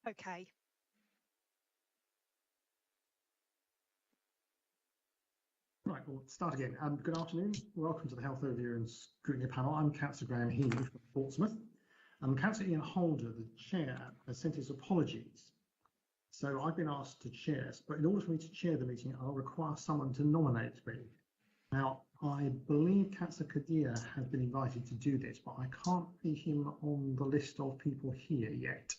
Okay. Right, we'll start again. Good afternoon. Welcome to the Health Overview and Scrutiny Panel. I'm Councillor Graham Healy from Portsmouth. Councillor Ian Holder, the chair, has sent his apologies. So I've been asked to chair, but in order for me to chair the meeting, I'll require someone to nominate me. Now, I believe Councillor Kadir has been invited to do this, but I can't see him on the list of people here yet.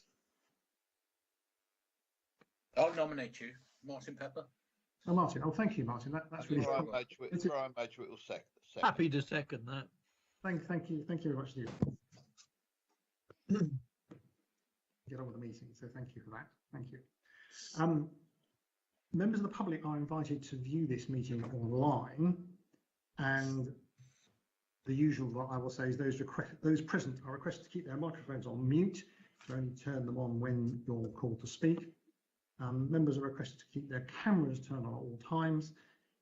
I'll nominate you, Martin Pepper. Oh, Martin. Oh, thank you, Martin. That's really Brian Madgwick will second. Happy to second that. Thank you very much, Steve. Get on with the meeting, so thank you for that. Thank you. Members of the public are invited to view this meeting online, and the usual, what I will say, is those present are requested to keep their microphones on mute, to only turn them on when you're called to speak. Members are requested to keep their cameras turned on at all times,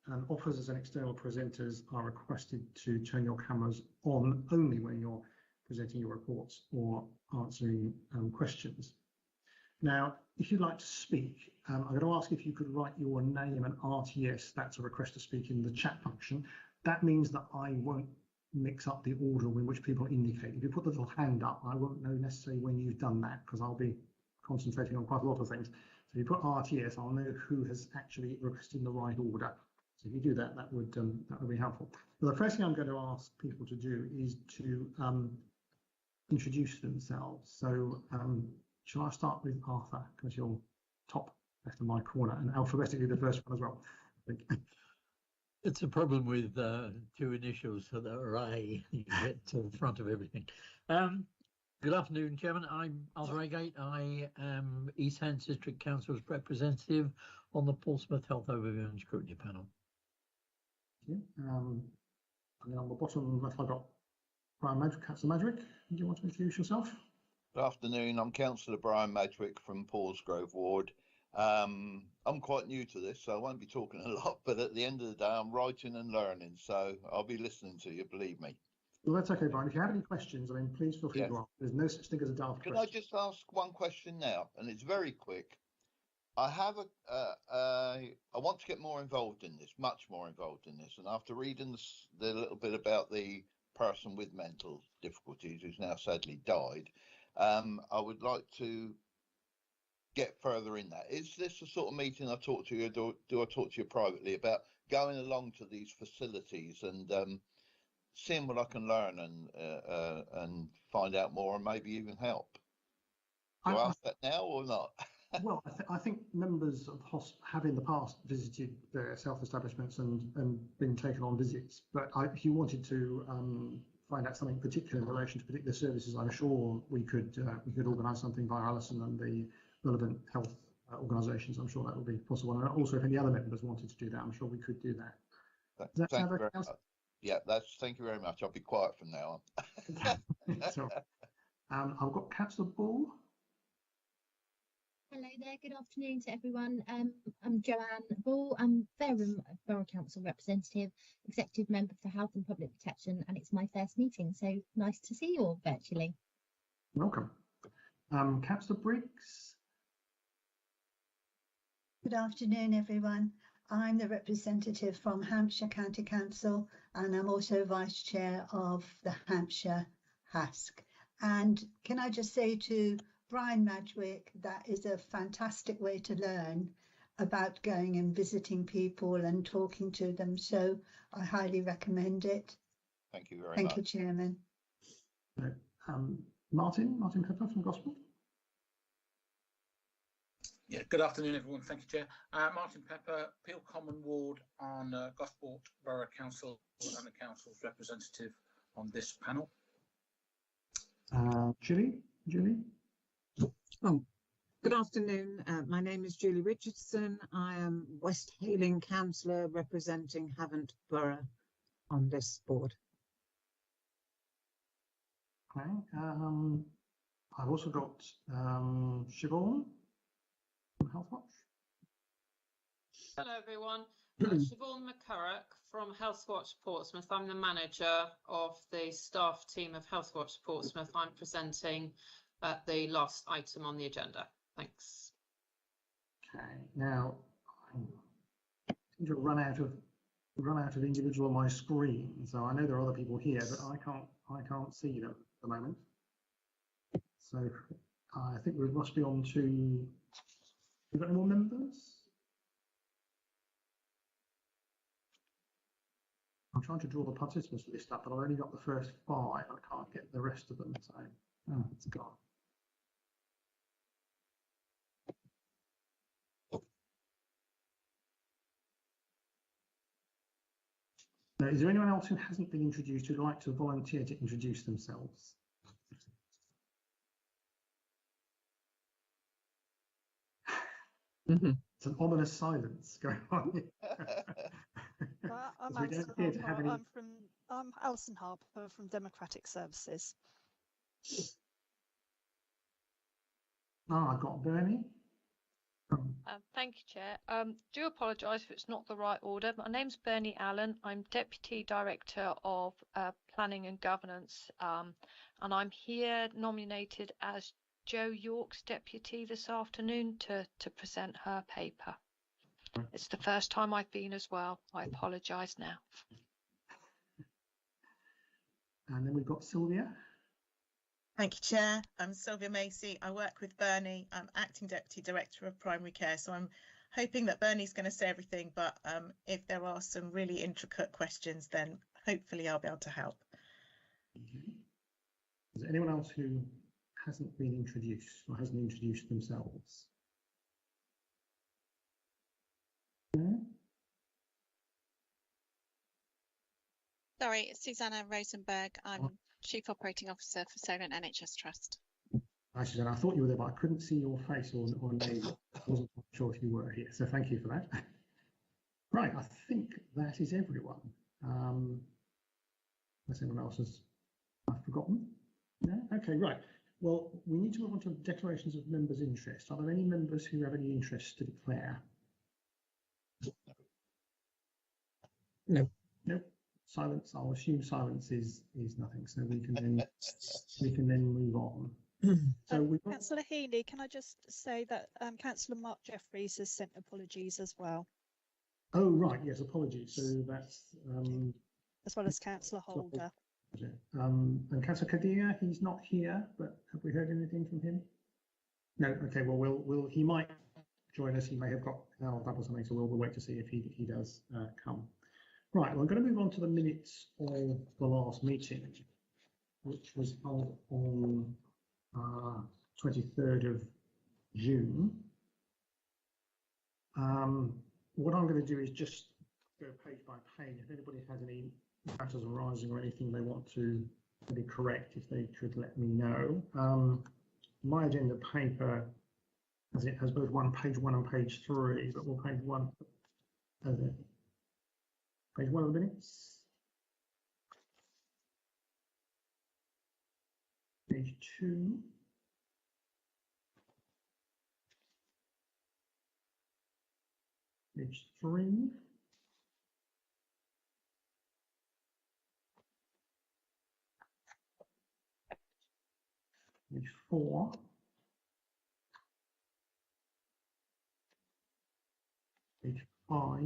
and officers and external presenters are requested to turn your cameras on only when you're presenting your reports or answering questions. Now, if you'd like to speak, I'm going to ask if you could write your name and RTS, that's a request to speak, in the chat function. That means that I won't mix up the order in which people indicate. If you put the little hand up, I won't know necessarily when you've done that, because I'll be concentrating on quite a lot of things. So if you put RTS, I'll know who has actually requested in the right order. So if you do that, that would be helpful. But the first thing I'm going to ask people to do is to introduce themselves. So shall I start with Arthur, because you're top left of my corner, and alphabetically the first one as well, I think. It's a problem with two initials for the array. You get to the front of everything. Good afternoon, Chairman. I'm Arthur Agate. I am East Hants District Council's representative on the Portsmouth Health Overview and Scrutiny Panel. And then on the bottom left, I've got Brian Madgwick. Councillor Madgwick, do you want to introduce yourself? Good afternoon. I'm Councillor Brian Madgwick from Paulsgrove Ward. I'm quite new to this, so I won't be talking a lot, but at the end of the day, I'm writing and learning, so I'll be listening to you, believe me. Well, that's okay, Brian. If you have any questions, I mean, please feel free to ask. There's no such thing as a daft question. Can I just ask one question now? And it's very quick. I have I want to get more involved in this, much more involved in this. And after reading the little bit about the person with mental difficulties who's now sadly died, I would like to get further in that. Is this the sort of meeting I talk to you, do I talk to you privately about going along to these facilities and seeing what I can learn and find out more and maybe even help? Do I ask that now or not? Well, I think members of have in the past visited their self-establishments and been taken on visits. But if you wanted to find out something particular in relation to particular services, I'm sure we could organise something via Alison and the relevant health organisations. I'm sure that would be possible. And also, if any other members wanted to do that, I'm sure we could do that. Does that sound okay? Yeah, thank you very much. I'll be quiet from now on. So, I've got Councillor Ball. Hello there, good afternoon to everyone. I'm Joanne Ball. I'm Fareham Borough Council representative, executive member for Health and Public Protection, and it's my first meeting, so nice to see you all virtually. Welcome. Councillor Briggs. Good afternoon, everyone. I'm the representative from Hampshire County Council, and I'm also Vice Chair of the Hampshire HASC. And can I just say to Brian Madgwick, that is a fantastic way to learn about going and visiting people and talking to them. So I highly recommend it. Thank you very much. Thank you, Chairman. Martin Pepper from Gosport. Yeah, good afternoon, everyone. Thank you, Chair. Martin Pepper, Peel Common Ward on Gosport Borough Council and the Council's representative on this panel. Julie? Oh, good afternoon. My name is Julie Richardson. I am West Hayling Councillor representing Havant Borough on this board. Okay. I've also got Siobhan from Health Watch. Hello everyone, Siobhan McCurrock from Health Watch Portsmouth. I'm the manager of the staff team of Health Watch Portsmouth. I'm presenting the last item on the agenda. Thanks. Okay, now I seem to run out of individual on my screen, so I know there are other people here, but I can't see them at the moment. So I think we must be on to. We've got any more members? I'm trying to draw the participants list up, but I've only got the first 5. I can't get the rest of them, so it's gone. Now, is there anyone else who hasn't been introduced who'd like to volunteer to introduce themselves? It's an ominous silence going on. I'm We don't appear to have any- I'm Alison Harper from Democratic Services. I've got Bernie. Thank you, Chair. Do apologise if it's not the right order. My name's Bernie Allen. I'm Deputy Director of Planning and Governance, and I'm here nominated as Jo York's deputy this afternoon to present her paper. It's the first time I've been as well. I apologise now. And then we've got Sylvia. Thank you, Chair. I'm Sylvia Macy. I work with Bernie. I'm Acting Deputy Director of Primary Care. So I'm hoping that Bernie's going to say everything, but if there are some really intricate questions, then hopefully I'll be able to help. Okay. Is there anyone else who hasn't been introduced or hasn't introduced themselves? No? Sorry, it's Susanna Rosenberg. I'm Chief Operating Officer for Solent NHS Trust. Hi, Susanna. I thought you were there, but I couldn't see your face or name. I wasn't sure if you were here, so thank you for that. Right, I think that is everyone. Unless anyone else has forgotten? No? Okay, right. Well, we need to move on to declarations of members' interest. Are there any members who have any interest to declare? No. Nope. Silence. I'll assume silence is nothing, so we can then move on. So we've got... Councillor Healy, can I just say that Councillor Mark Jeffries has sent apologies as well. Oh right, yes, apologies. So that's as well as Councillor Holder. And Councillor Kadir, he's not here, but have we heard anything from him? No. Okay. Well, we'll he might join us. He may have got held up or something, so we'll wait to see if he does come. Right. Well, I'm going to move on to the minutes of the last meeting, which was held on 23rd of June. What I'm going to do is just go page by page. If anybody has any matters arising or anything they want to maybe correct, if they could let me know. My agenda paper has both page 1 and page 3, but we'll page 1 as it. Page 1 of the minutes. Page 2. Page 3. Page 4. Page 5.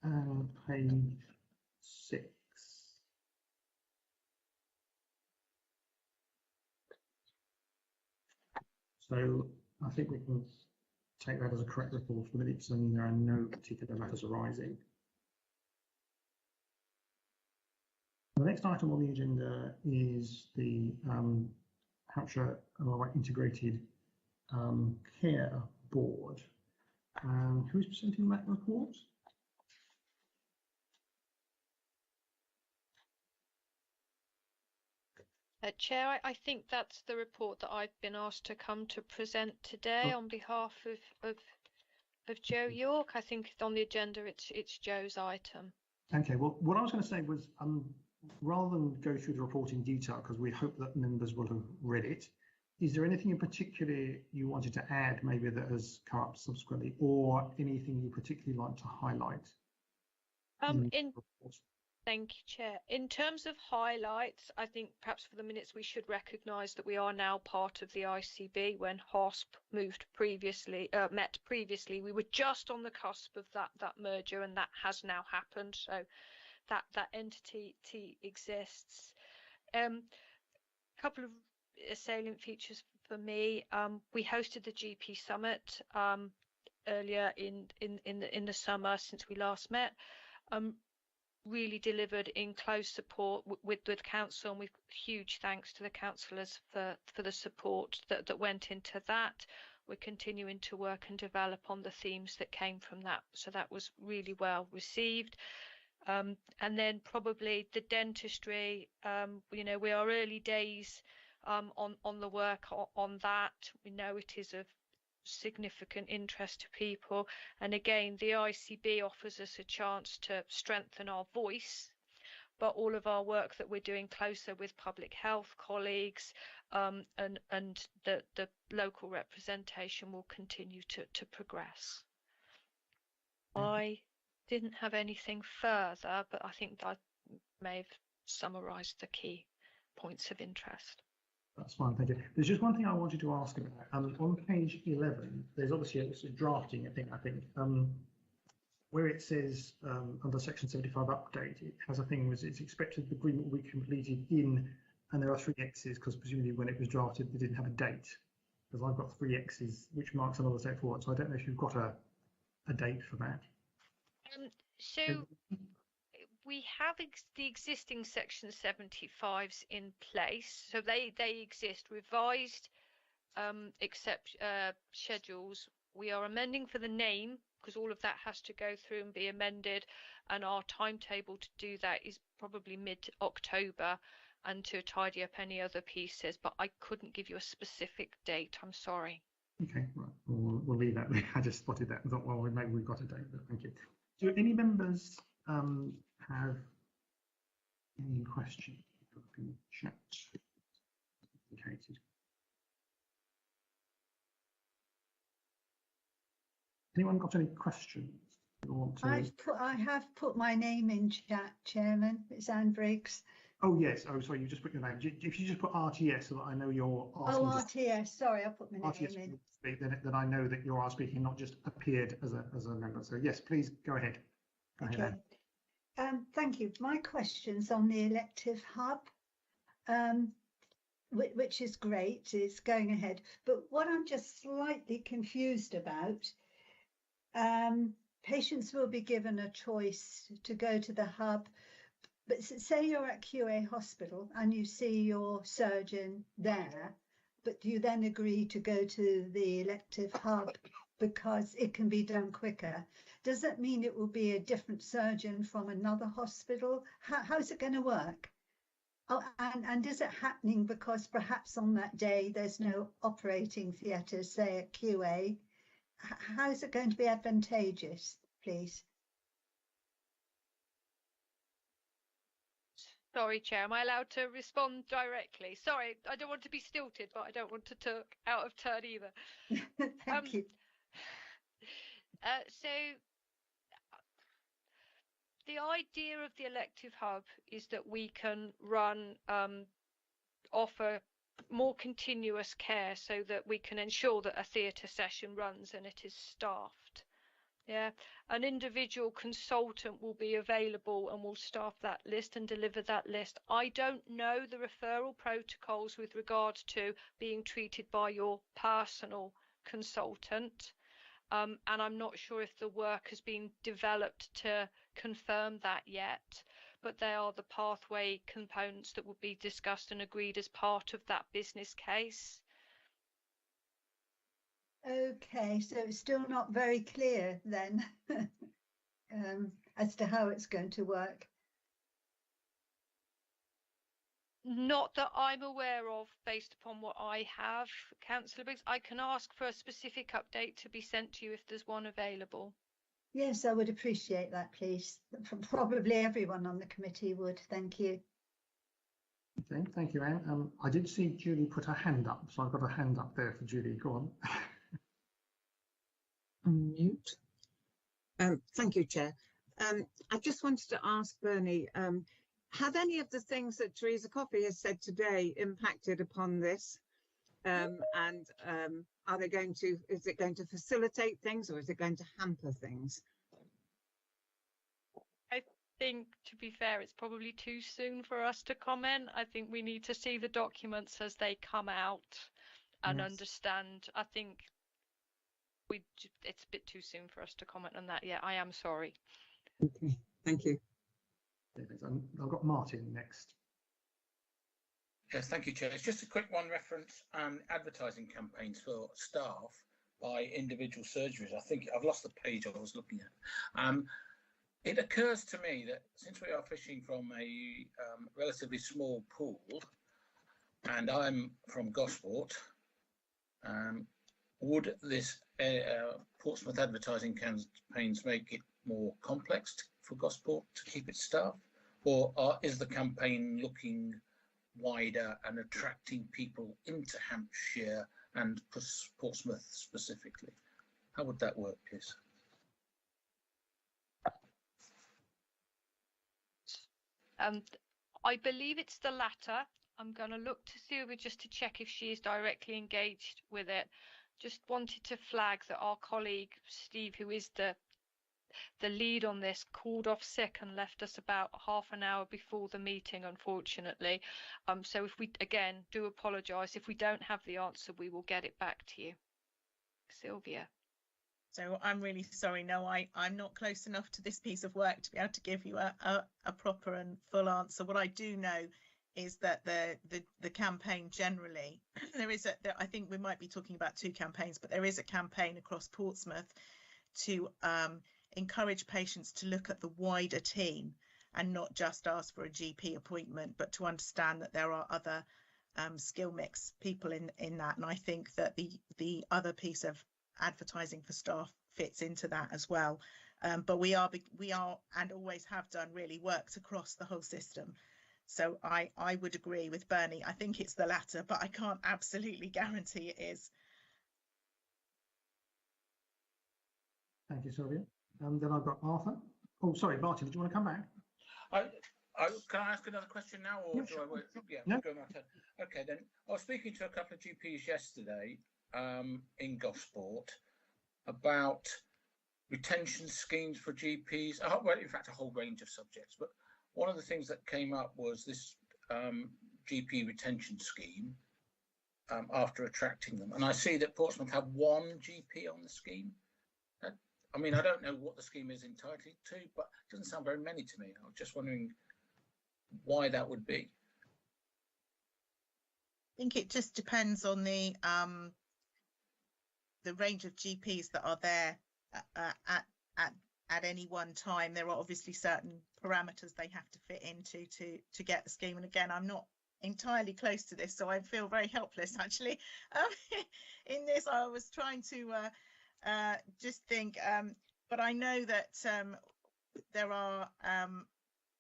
And page 6. So I think we can take that as a correct report for the minutes, and there are no particular matters arising. The next item on the agenda is the Hampshire Integrated Care Board. Who is presenting that report? Chair, I think that's the report that I've been asked to come to present today on behalf of Jo York. I think on the agenda it's Jo's item. Okay, well, what I was going to say was rather than go through the report in detail, because we hope that members will have read it, is there anything in particular you wanted to add, maybe that has come up subsequently, or anything you particularly like to highlight? Thank you, Chair. In terms of highlights, I think perhaps for the minutes we should recognise that we are now part of the ICB. When HOSP met previously, we were just on the cusp of that merger, and that has now happened. So that entity exists. Couple of salient features for me. We hosted the GP Summit earlier in the summer since we last met. Really delivered in close support with council, and we've huge thanks to the councillors for the support that went into that. We're continuing to work and develop on the themes that came from that, so that was really well received. And then probably the dentistry, you know, we are early days on the work on that. We know it is of significant interest to people, and again the ICB offers us a chance to strengthen our voice, but all of our work that we're doing closer with public health colleagues and the local representation will continue to progress. I didn't have anything further, but I think I may have summarised the key points of interest. That's fine, thank you. There's just one thing I wanted to ask about. On page 11, there's obviously a drafting, I think, where it says under section 75 update, it has a thing where it's expected the agreement will be completed in, and there are 3 X's because presumably when it was drafted, they didn't have a date. Because I've got 3 X's, which marks another step forward. So I don't know if you've got a date for that. So we have the existing section 75s in place, so they exist. Revised schedules, we are amending for the name because all of that has to go through and be amended, and our timetable to do that is probably mid-October, and to tidy up any other pieces, but I couldn't give you a specific date, I'm sorry. Okay, right, we'll leave that. I just spotted that and thought, well, maybe we've got a date, but thank you. Do any members have any questions? Chat indicated. Anyone got any questions? I have put my name in chat, Chairman. It's Anne Briggs. Oh yes. Oh, sorry. You just put your name. If you just put RTS, so that I know you're asking. Oh, RTS. Sorry, I put my name in. Then I know that you are speaking, not just appeared as a member. So yes, please go ahead. Okay. Thank you. My question's on the Elective Hub, which is great. It's going ahead. But what I'm just slightly confused about, patients will be given a choice to go to the hub. But say you're at QA Hospital and you see your surgeon there, but do you then agree to go to the Elective Hub because it can be done quicker? Does that mean it will be a different surgeon from another hospital? How's it going to work? Oh, and is it happening because perhaps on that day there's no operating theatre, say at QA? How is it going to be advantageous, please? Sorry, Chair, am I allowed to respond directly? Sorry, I don't want to be stilted, but I don't want to talk out of turn either. Thank you. So the idea of the Elective Hub is that we can offer more continuous care so that we can ensure that a theatre session runs and it is staffed. Yeah, an individual consultant will be available and will staff that list and deliver that list. I don't know the referral protocols with regard to being treated by your personal consultant, and I'm not sure if the work has been developed to confirm that yet, but they are the pathway components that will be discussed and agreed as part of that business case. Okay, so it's still not very clear then as to how it's going to work. Not that I'm aware of, based upon what I have, Councillor Briggs. I can ask for a specific update to be sent to you if there's one available. Yes, I would appreciate that, please. Probably everyone on the committee would. Thank you. Okay, thank you, Anne. I did see Julie put her hand up, so I've got a hand up there for Julie. Go on. Unmute. Thank you, Chair. I just wanted to ask Bernie, have any of the things that Teresa Coffey has said today impacted upon this? And are they going to, is it going to facilitate things or is it going to hamper things? I think, to be fair, it's probably too soon for us to comment. I think we need to see the documents as they come out and understand. I think it's a bit too soon for us to comment on that. Yeah, I am sorry. Okay, thank you. I've got Martin next. Yes, thank you, Chair. It's just a quick one reference advertising campaigns for staff by individual surgeries. I think I've lost the page I was looking at. It occurs to me that since we are fishing from a relatively small pool, and I'm from Gosport, would this Portsmouth advertising campaigns make it more complex for Gosport to keep its staff? Or is the campaign looking wider and attracting people into Hampshire and Portsmouth specifically? How would that work, please? I believe it's the latter. I'm going to look to Sylvia just to check if she is directly engaged with it. Just wanted to flag that our colleague Steve, who is the lead on this, called off sick and left us about half an hour before the meeting, unfortunately. So if we, again, do apologise. If we don't have the answer, we will get it back to you. Sylvia. So I'm really sorry. No, I'm not close enough to this piece of work to be able to give you a proper and full answer. What I do know is that the campaign generally, I think we might be talking about two campaigns, but there is a campaign across Portsmouth to encourage patients to look at the wider team and not just ask for a GP appointment, but to understand that there are other skill mix people in that. And I think that the other piece of advertising for staff fits into that as well. But we are and always have done really worked across the whole system. So I would agree with Bernie. I think it's the latter, but I can't absolutely guarantee it is. Thank you, Sylvia. Then I've got Arthur. Oh, sorry, Martin, did you want to come back? Can I ask another question now, or yeah, do sure. I wait? Yeah, no. go my turn. Okay, then. I was speaking to a couple of GPs yesterday in Gosport about retention schemes for GPs. Well, in fact, a whole range of subjects. But one of the things that came up was this GP retention scheme after attracting them. And I see that Portsmouth have one GP on the scheme. I mean, I don't know what the scheme is entitled to, but it doesn't sound very many to me. I was just wondering why that would be. I think it just depends on the range of GPs that are there at any one time. There are obviously certain parameters they have to fit into to get the scheme. And again, I'm not entirely close to this, so I feel very helpless actually. In this, I was trying to just think, but I know that there are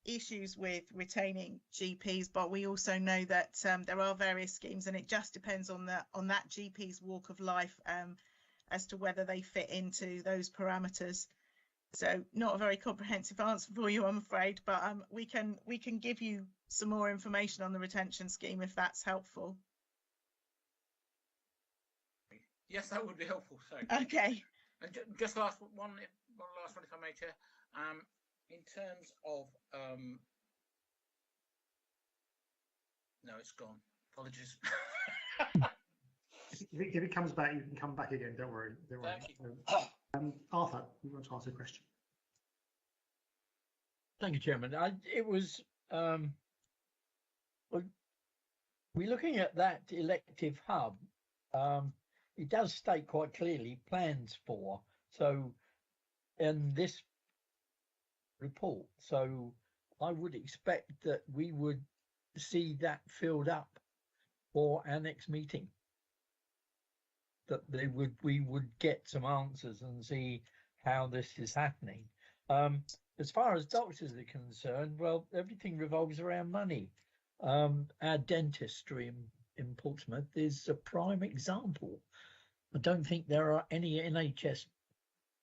issues with retaining GPs, but we also know that there are various schemes, and it just depends on that GP's walk of life as to whether they fit into those parameters. So not a very comprehensive answer for you, I'm afraid, but we can give you some more information on the retention scheme if that's helpful. Yes, that would be helpful. So okay. And just last one, if I may, Chair. In terms of no, it's gone. Apologies. If it comes back, you can come back again. Don't worry. Don't worry. Arthur, you want to ask a question? Thank you, Chairman. It was we're looking at that elective hub. It does state quite clearly plans for, so in this report, so I would expect that we would see that filled up for our next meeting, that we would get some answers and see how this is happening. As far as doctors are concerned, well, everything revolves around money. Our dentistry in Portsmouth is a prime example. I don't think there are any NHS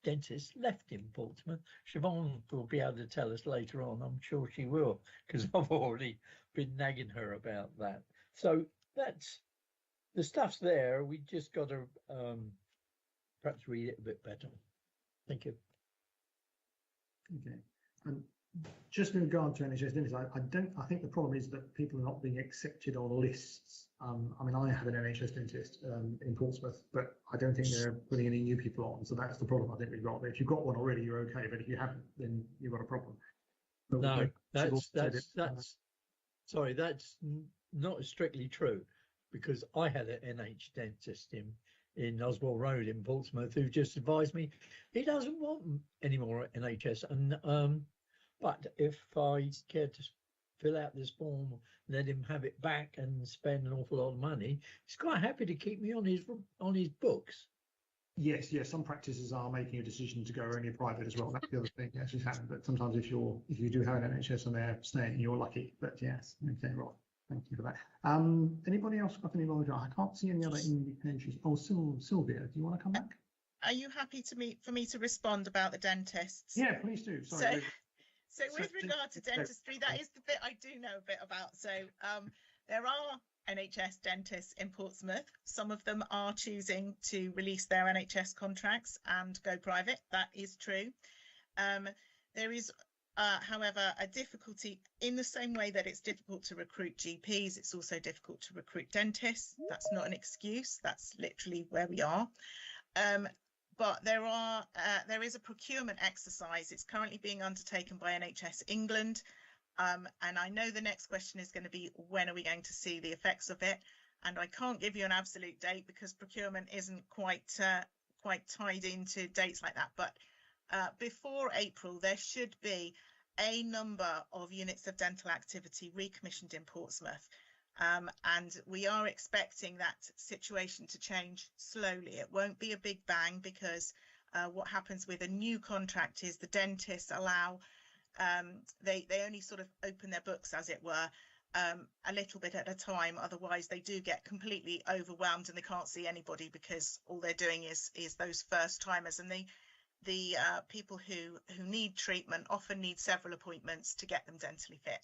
dentists left in Portsmouth. Siobhan will be able to tell us later on. I'm sure she will, because I've already been nagging her about that. So that's the stuff's there. We just got to perhaps read it a bit better. Thank you. Okay. And just in regard to NHS dentists, I think the problem is that people are not being accepted on lists. I mean, I have an NHS dentist in Portsmouth, but I don't think they're putting any new people on. So that's the problem I think we've got. If you've got one already, you're okay. But if you haven't, then you've got a problem. But no, that's sorry, that's not strictly true, because I had an NH dentist in Oswald Road in Portsmouth who just advised me he doesn't want any more NHS, and but if I care to fill out this form, let him have it back and spend an awful lot of money, he's quite happy to keep me on his books. Yes, some practices are making a decision to go only private as well. That's the other thing. Yes, it's happened. But sometimes if you do have an NHS and they're staying, you're lucky. But yes, okay, right. Thank you for that. Anybody else got any knowledge? I can't see any other entries. Oh, Sylvia, do you want to come back? Are you happy for me to respond about the dentists? Yeah, please do. Sorry. So with regard to dentistry, that is the bit I do know a bit about. So there are NHS dentists in Portsmouth. Some of them are choosing to release their NHS contracts and go private. That is true. There is, however, a difficulty in the same way that it's difficult to recruit GPs. It's also difficult to recruit dentists. That's not an excuse. That's literally where we are. But there is a procurement exercise. It's currently being undertaken by NHS England. And I know the next question is going to be, when are we going to see the effects of it? And I can't give you an absolute date because procurement isn't quite tied into dates like that. But before April, there should be a number of units of dental activity recommissioned in Portsmouth. And we are expecting that situation to change slowly. It won't be a big bang, because what happens with a new contract is the dentists allow, they only sort of open their books, as it were, a little bit at a time. Otherwise, they do get completely overwhelmed and they can't see anybody, because all they're doing is those first timers. And the people who need treatment often need several appointments to get them dentally fit.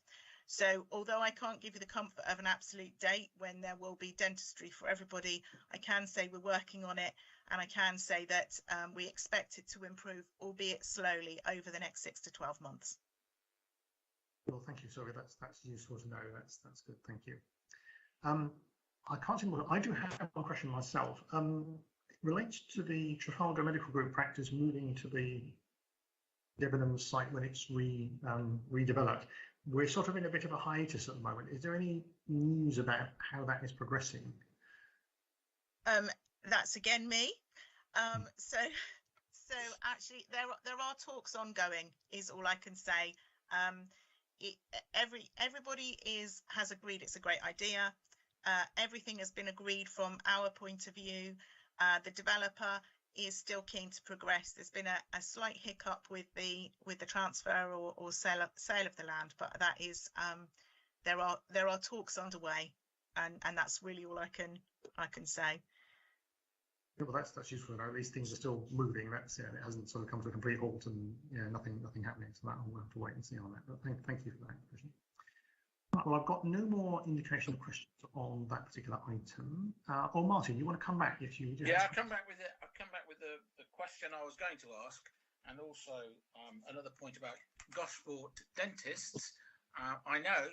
So although I can't give you the comfort of an absolute date when there will be dentistry for everybody, I can say we're working on it, and I can say that we expect it to improve, albeit slowly, over the next 6 to 12 months. Well, thank you. Sorry, that's useful to know. That's good. Thank you. I can't see more. I do have one question myself. It relates to the Trafalgar Medical Group practice moving to the Debenham site when it's redeveloped. We're sort of in a bit of a hiatus at the moment. Is there any news about how that is progressing? That's again me. So actually there are talks ongoing, is all I can say. Everybody has agreed it's a great idea. Everything has been agreed from our point of view. The developer is still keen to progress. There's been a slight hiccup with the transfer or sale of the land, but that is there are talks underway, and that's really all I can say. Yeah, well, that's useful to know. These things are still moving. That's it hasn't sort of come to a complete halt, and nothing happening. So that we'll have to wait and see on that. But thank you for that, Christian. Well, I've got no more indication of questions on that particular item. Or Martin, you want to come back if you do? Yeah, I'll come back with it. I'll come back with the question I was going to ask, and also another point about Gosport dentists. I know,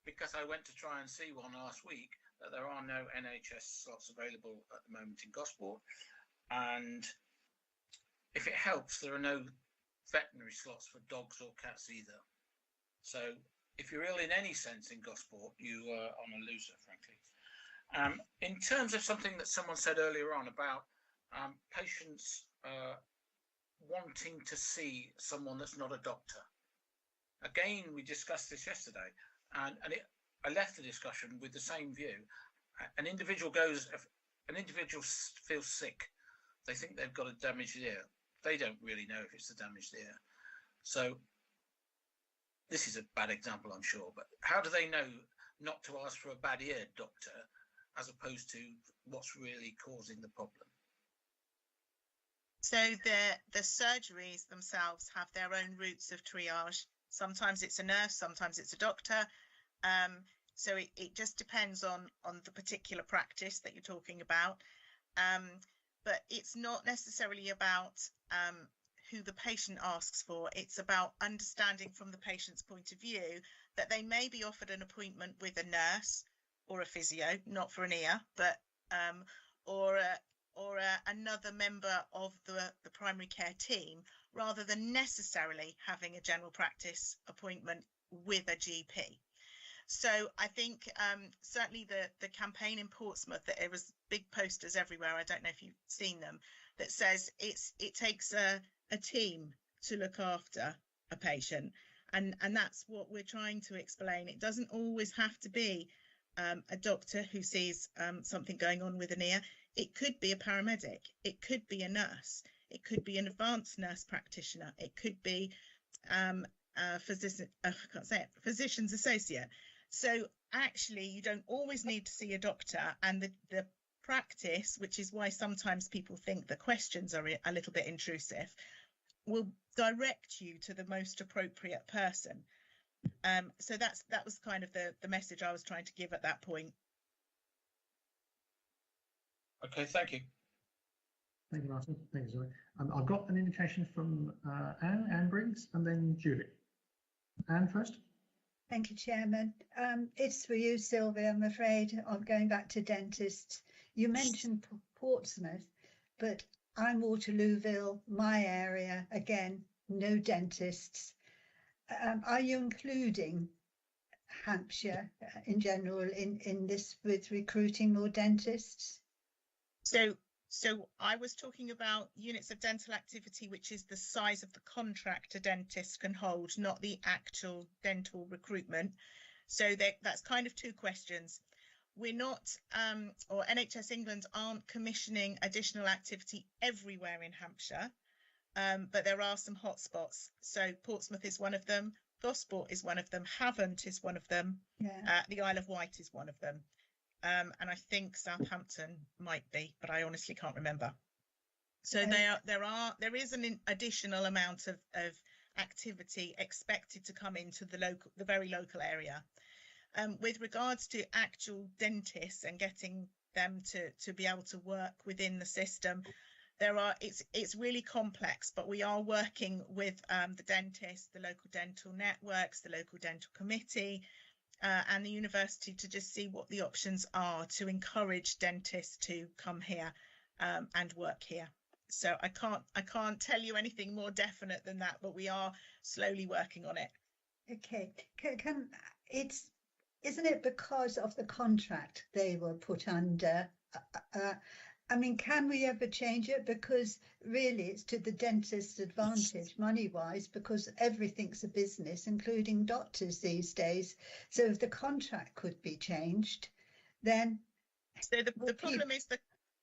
because I went to try and see one last week, that there are no NHS slots available at the moment in Gosport, and if it helps, there are no veterinary slots for dogs or cats either. So if you're ill in any sense in Gosport, you are on a loser, frankly. In terms of something that someone said earlier on about patients wanting to see someone that's not a doctor. Again, we discussed this yesterday, and I left the discussion with the same view. An individual feels sick. They think they've got a damaged ear. They don't really know if it's the damaged ear. So this is a bad example, I'm sure, but how do they know not to ask for a bad ear doctor as opposed to what's really causing the problem? So the surgeries themselves have their own routes of triage. Sometimes it's a nurse, sometimes it's a doctor. So it just depends on the particular practice that you're talking about. But it's not necessarily about who the patient asks for. It's about understanding from the patient's point of view that they may be offered an appointment with a nurse or a physio, not for an ear, but or another member of the primary care team, rather than necessarily having a general practice appointment with a GP. So I think certainly the campaign in Portsmouth, that there was big posters everywhere, I don't know if you've seen them, that says it takes a team to look after a patient. And that's what we're trying to explain. It doesn't always have to be a doctor who sees something going on with an ear. It could be a paramedic. It could be a nurse. It could be an advanced nurse practitioner. It could be a physician's associate. So actually, you don't always need to see a doctor, and the practice, which is why sometimes people think the questions are a little bit intrusive, will direct you to the most appropriate person. So that was kind of the message I was trying to give at that point. Okay, thank you. Thank you, Martin. Thank you, Zoe. I've got an indication from Anne Briggs, and then Julie. Anne first. Thank you, Chairman. It's for you, Sylvia, I'm afraid. I'm going back to dentists. You mentioned Portsmouth, but I'm Waterlooville, my area, again, no dentists. Are you including Hampshire in general in this with recruiting more dentists? So I was talking about units of dental activity, which is the size of the contract a dentist can hold, not the actual dental recruitment. So that's kind of two questions. We're not, or NHS England aren't commissioning additional activity everywhere in Hampshire, but there are some hotspots. So Portsmouth is one of them, Gosport is one of them, Havant is one of them, the Isle of Wight is one of them. And I think Southampton might be, but I honestly can't remember. So there is an additional amount of activity expected to come into the very local area. With regards to actual dentists and getting them to be able to work within the system, it's really complex, but we are working with the dentists, the local dental networks, the local dental committee, and the university to just see what the options are to encourage dentists to come here and work here. So I can't tell you anything more definite than that, but we are slowly working on it. Okay, isn't it because of the contract they were put under? I mean, can we ever change it? Because really it's to the dentist's advantage money-wise, because everything's a business, including doctors these days. So if the contract could be changed, then... So the problem is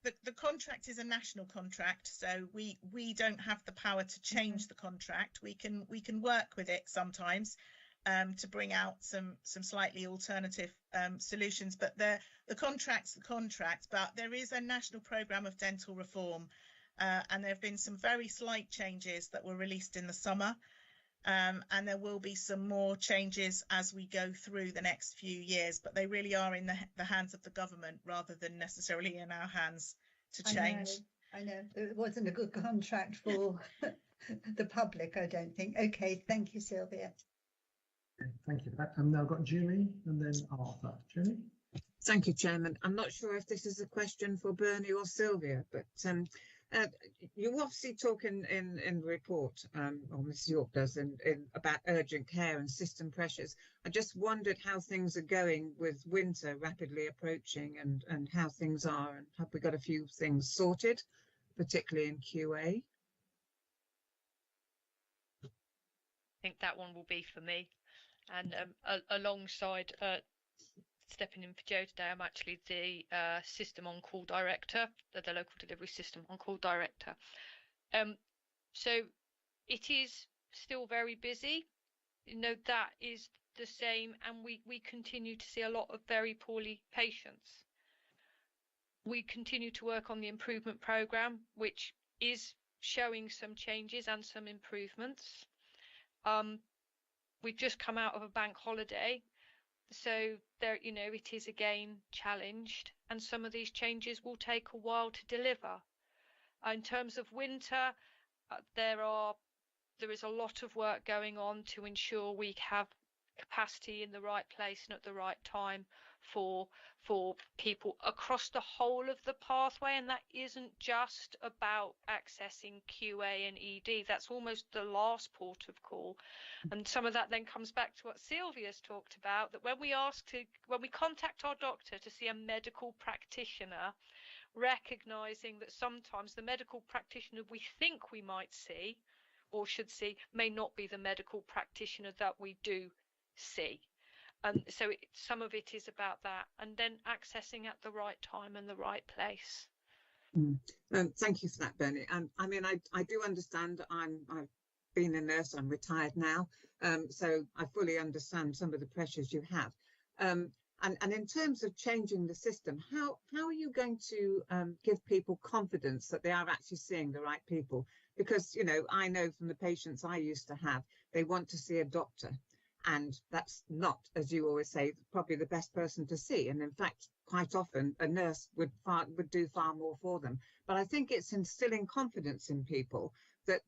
the contract is a national contract, so we don't have the power to change the contract. We can work with it sometimes to bring out some slightly alternative solutions, but the contract's the contract. But there is a national programme of dental reform, and there have been some very slight changes that were released in the summer, and there will be some more changes as we go through the next few years, but they really are in the hands of the government rather than necessarily in our hands to change. I know. It wasn't a good contract for the public, I don't think. Okay, thank you, Sylvia. Thank you for that. And now I've got Julie and then Arthur. Julie? Thank you, Chairman. I'm not sure if this is a question for Bernie or Sylvia, but you obviously talk in the report, or Ms York does, in about urgent care and system pressures. I just wondered how things are going with winter rapidly approaching and how things are, and have we got a few things sorted, particularly in QA? I think that one will be for me. And alongside stepping in for Joe today, I'm actually the system on-call director, the local delivery system on-call director. So it is still very busy. You know, that is the same, and we continue to see a lot of very poorly patients. We continue to work on the improvement programme, which is showing some changes and some improvements. We've just come out of a bank holiday, so there, you know, it is again challenged, and some of these changes will take a while to deliver. In terms of winter, there is a lot of work going on to ensure we have capacity in the right place and at the right time for people across the whole of the pathway, and that isn't just about accessing QA and ED. That's almost the last port of call, and some of that then comes back to what Sylvia's talked about, that when we contact our doctor to see a medical practitioner, recognizing that sometimes the medical practitioner we think we might see or should see may not be the medical practitioner that we do see. And so some of it is about that, and then accessing at the right time and the right place. Thank you for that, Bernie. And I mean, I do understand. I've been a nurse. I'm retired now, so I fully understand some of the pressures you have. And in terms of changing the system, how are you going to give people confidence that they are actually seeing the right people? Because, you know, I know from the patients I used to have, they want to see a doctor. And that's not, as you always say, probably the best person to see. And in fact, quite often a nurse would do far more for them. But I think it's instilling confidence in people that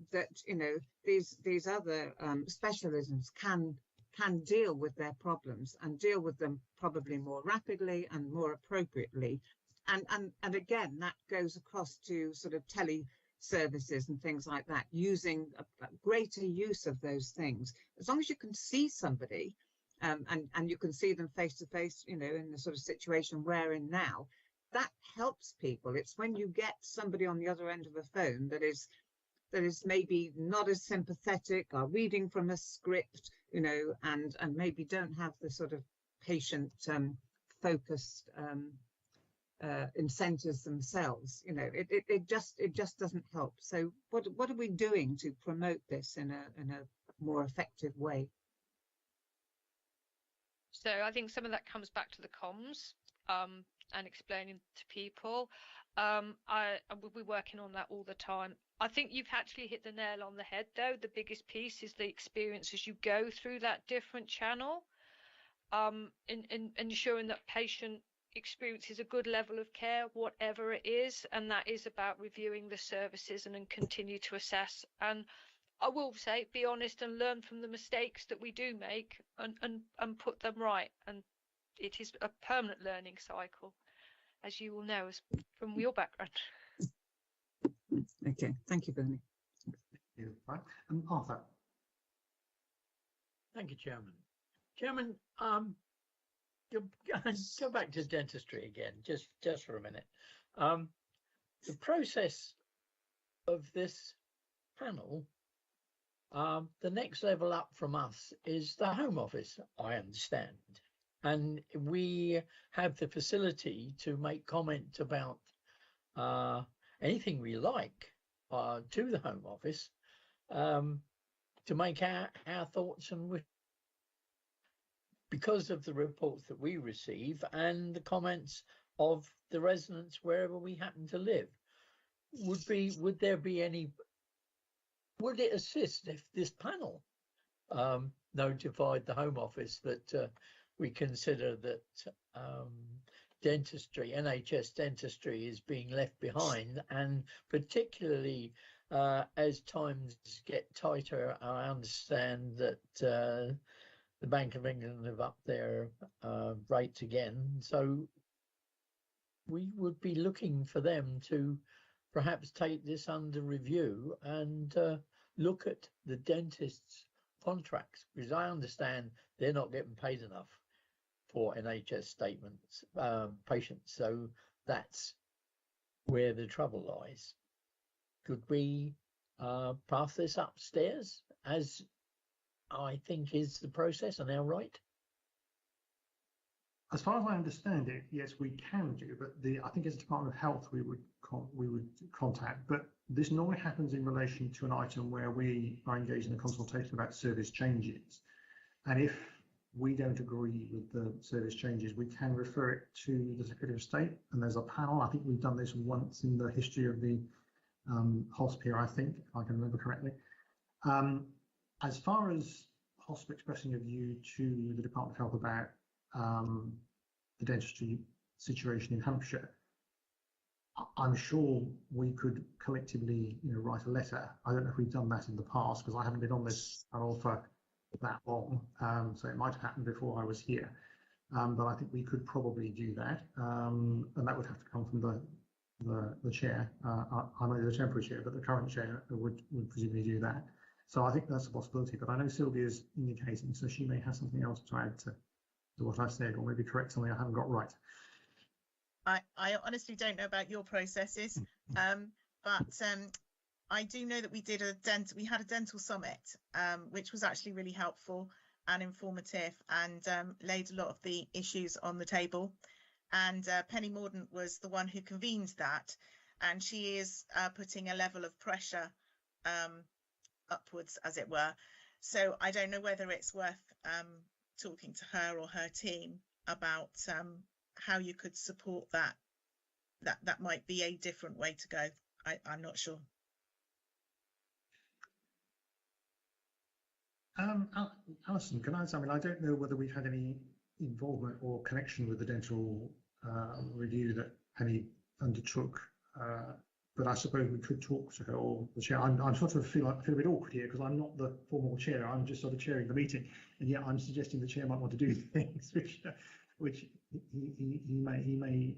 you know, these other specialisms can deal with their problems and deal with them probably more rapidly and more appropriately. And again, that goes across to sort of services and things like that, using a greater use of those things. As long as you can see somebody and you can see them face to face, you know, in the sort of situation we're in now, that helps people. It's when you get somebody on the other end of a phone that is maybe not as sympathetic, or reading from a script, you know, and maybe don't have the sort of patient focused incentives themselves, you know, it just doesn't help. So what are we doing to promote this in a more effective way? So I think some of that comes back to the comms and explaining to people. We'll be working on that all the time. I think you've actually hit the nail on the head, though. The biggest piece is the experience as you go through that different channel, in ensuring that patient experiences a good level of care, whatever it is, and that is about reviewing the services and then continue to assess. And I will say, be honest and learn from the mistakes that we do make and put them right. And it is a permanent learning cycle, as you will know from your background. Okay, thank you, Bernie. Right. Arthur. Thank you, Chairman. Chairman, go back to dentistry again, just for a minute. The process of this panel, the next level up from us is the Home Office, I understand. And we have the facility to make comment about anything we like to the Home Office, to make our thoughts and because of the reports that we receive and the comments of the residents wherever we happen to live. Would it assist if this panel notified the Home Office that we consider that dentistry, NHS dentistry, is being left behind, and particularly as times get tighter, I understand that the Bank of England have upped their rates again. So we would be looking for them to perhaps take this under review and look at the dentists' contracts, because I understand they're not getting paid enough for NHS patients. So that's where the trouble lies. Could we pass this upstairs, as I think is the process? Am I right? As far as I understand it, yes, we can do, but I think as a Department of Health we would contact. But this normally happens in relation to an item where we are engaged in a consultation about service changes, and if we don't agree with the service changes, we can refer it to the Secretary of State, and there's a panel. I think we've done this once in the history of the HOSP here, I think, if I can remember correctly. As far as HOSP expressing a view to the Department of Health about the dentistry situation in Hampshire, I'm sure we could collectively, write a letter. I don't know if we've done that in the past because I haven't been on this panel for that long, so it might have happened before I was here. But I think we could probably do that, and that would have to come from the chair. I'm only the temporary chair, but the current chair would presumably do that. So I think that's a possibility. But I know Sylvia's indicating, so she may have something else to add to what I've said, or maybe correct something I haven't got right. I honestly don't know about your processes, but I do know that we had a dental summit, which was actually really helpful and informative, and laid a lot of the issues on the table. And Penny Mordaunt was the one who convened that, and she is putting a level of pressure upwards, as it were. So I don't know whether it's worth talking to her or her team about how you could support that. That might be a different way to go. I'm not sure. Alison, can I ask? I mean, I don't know whether we've had any involvement or connection with the dental review that Penny undertook, but I suppose we could talk to her or the chair. I'm sort of feel a bit awkward here because I'm not the formal chair. I'm just sort of chairing the meeting, and yet I'm suggesting the chair might want to do things which he may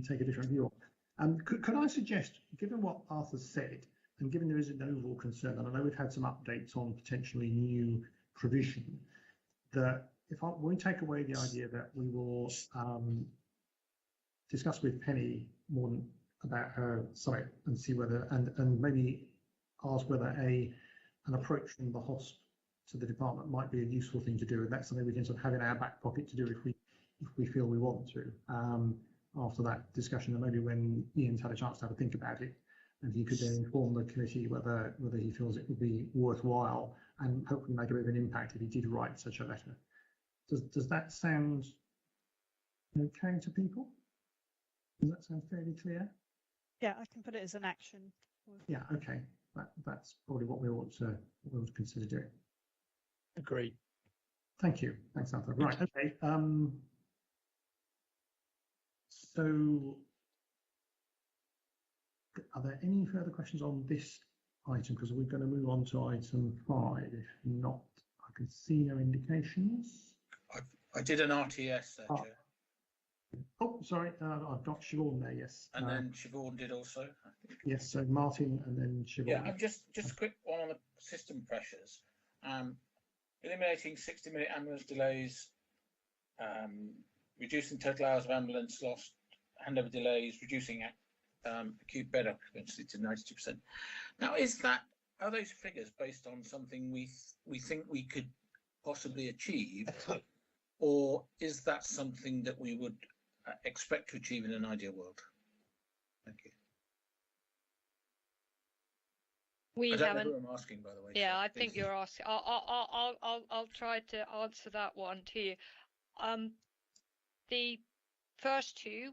take a different view on. Could I suggest, given what Arthur said, and given there is an overall concern, and I know we've had some updates on potentially new provision, that we take away the idea that we will discuss with Penny Mordaunt about her site and see whether, and maybe ask whether an approach from the HOSP to the department might be a useful thing to do, and that's something we can sort of have in our back pocket to do if we feel we want to. After that discussion, and maybe when Ian's had a chance to have a think about it, and he could then inform the committee whether he feels it would be worthwhile, and hopefully make a bit of an impact if he did write such a letter. Does that sound okay to people? Does that sound fairly clear? Yeah, I can put it as an action. Yeah, okay. That's probably what we ought to consider doing. Agreed. Thank you. Thanks, Arthur. Right, okay. So, are there any further questions on this item? Because we're going to move on to item 5. If not, I can see no indications. I did an RTS, Chair. Oh, sorry, I've got Siobhan there, yes. And then Siobhan did also, I think. Yes, so Martin and then Siobhan. Yeah, I'm just a quick one on the system pressures. Eliminating 60-minute ambulance delays, reducing total hours of ambulance lost, handover delays, reducing acute bed occupancy to 92%. Now, are those figures based on something we think we could possibly achieve, or is that something that we would expect to achieve in an ideal world? Thank you. We I don't haven't. know who I'm asking, by the way. Yeah, so I think you're asking. I'll try to answer that one to you. The first two,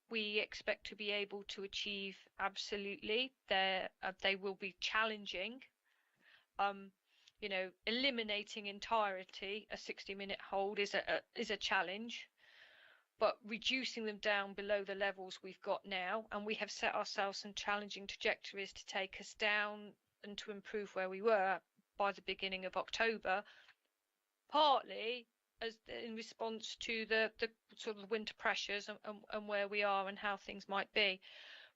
we expect to be able to achieve absolutely. They will be challenging. Eliminating entirety a 60-minute hold is a challenge, but reducing them down below the levels we've got now, and we have set ourselves some challenging trajectories to take us down and to improve where we were by the beginning of October, partly as in response to the sort of winter pressures and where we are and how things might be.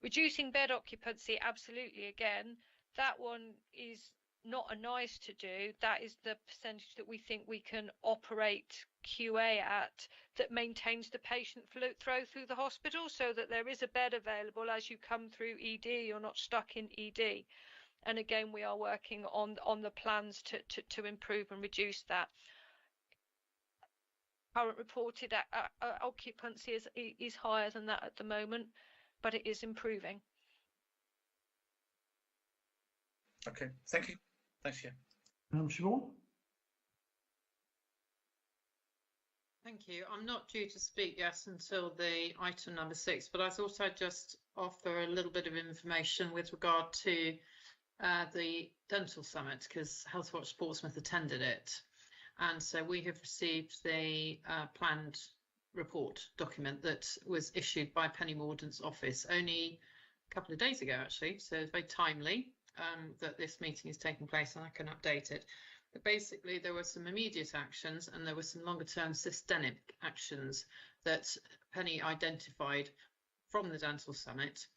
Reducing bed occupancy, absolutely. Again, that one is not a nice to do. That is the percentage that we think we can operate QA at that maintains the patient flow through the hospital, so that there is a bed available as you come through ED. You're not stuck in ED. And again, we are working on the plans to improve and reduce that. Current reported occupancy is higher than that at the moment, but it is improving. Okay, thank you. Thanks, yeah. Siobhan? Thank you. I'm not due to speak, yes, until the item number 6, but I thought I'd just offer a little bit of information with regard to the dental summit, because Healthwatch Portsmouth attended it. And so we have received the planned report document that was issued by Penny Mordaunt's office only a couple of days ago, actually. So it's very timely that this meeting is taking place, and I can update it. But basically, there were some immediate actions and there were some longer term systemic actions that Penny identified from the dental summit.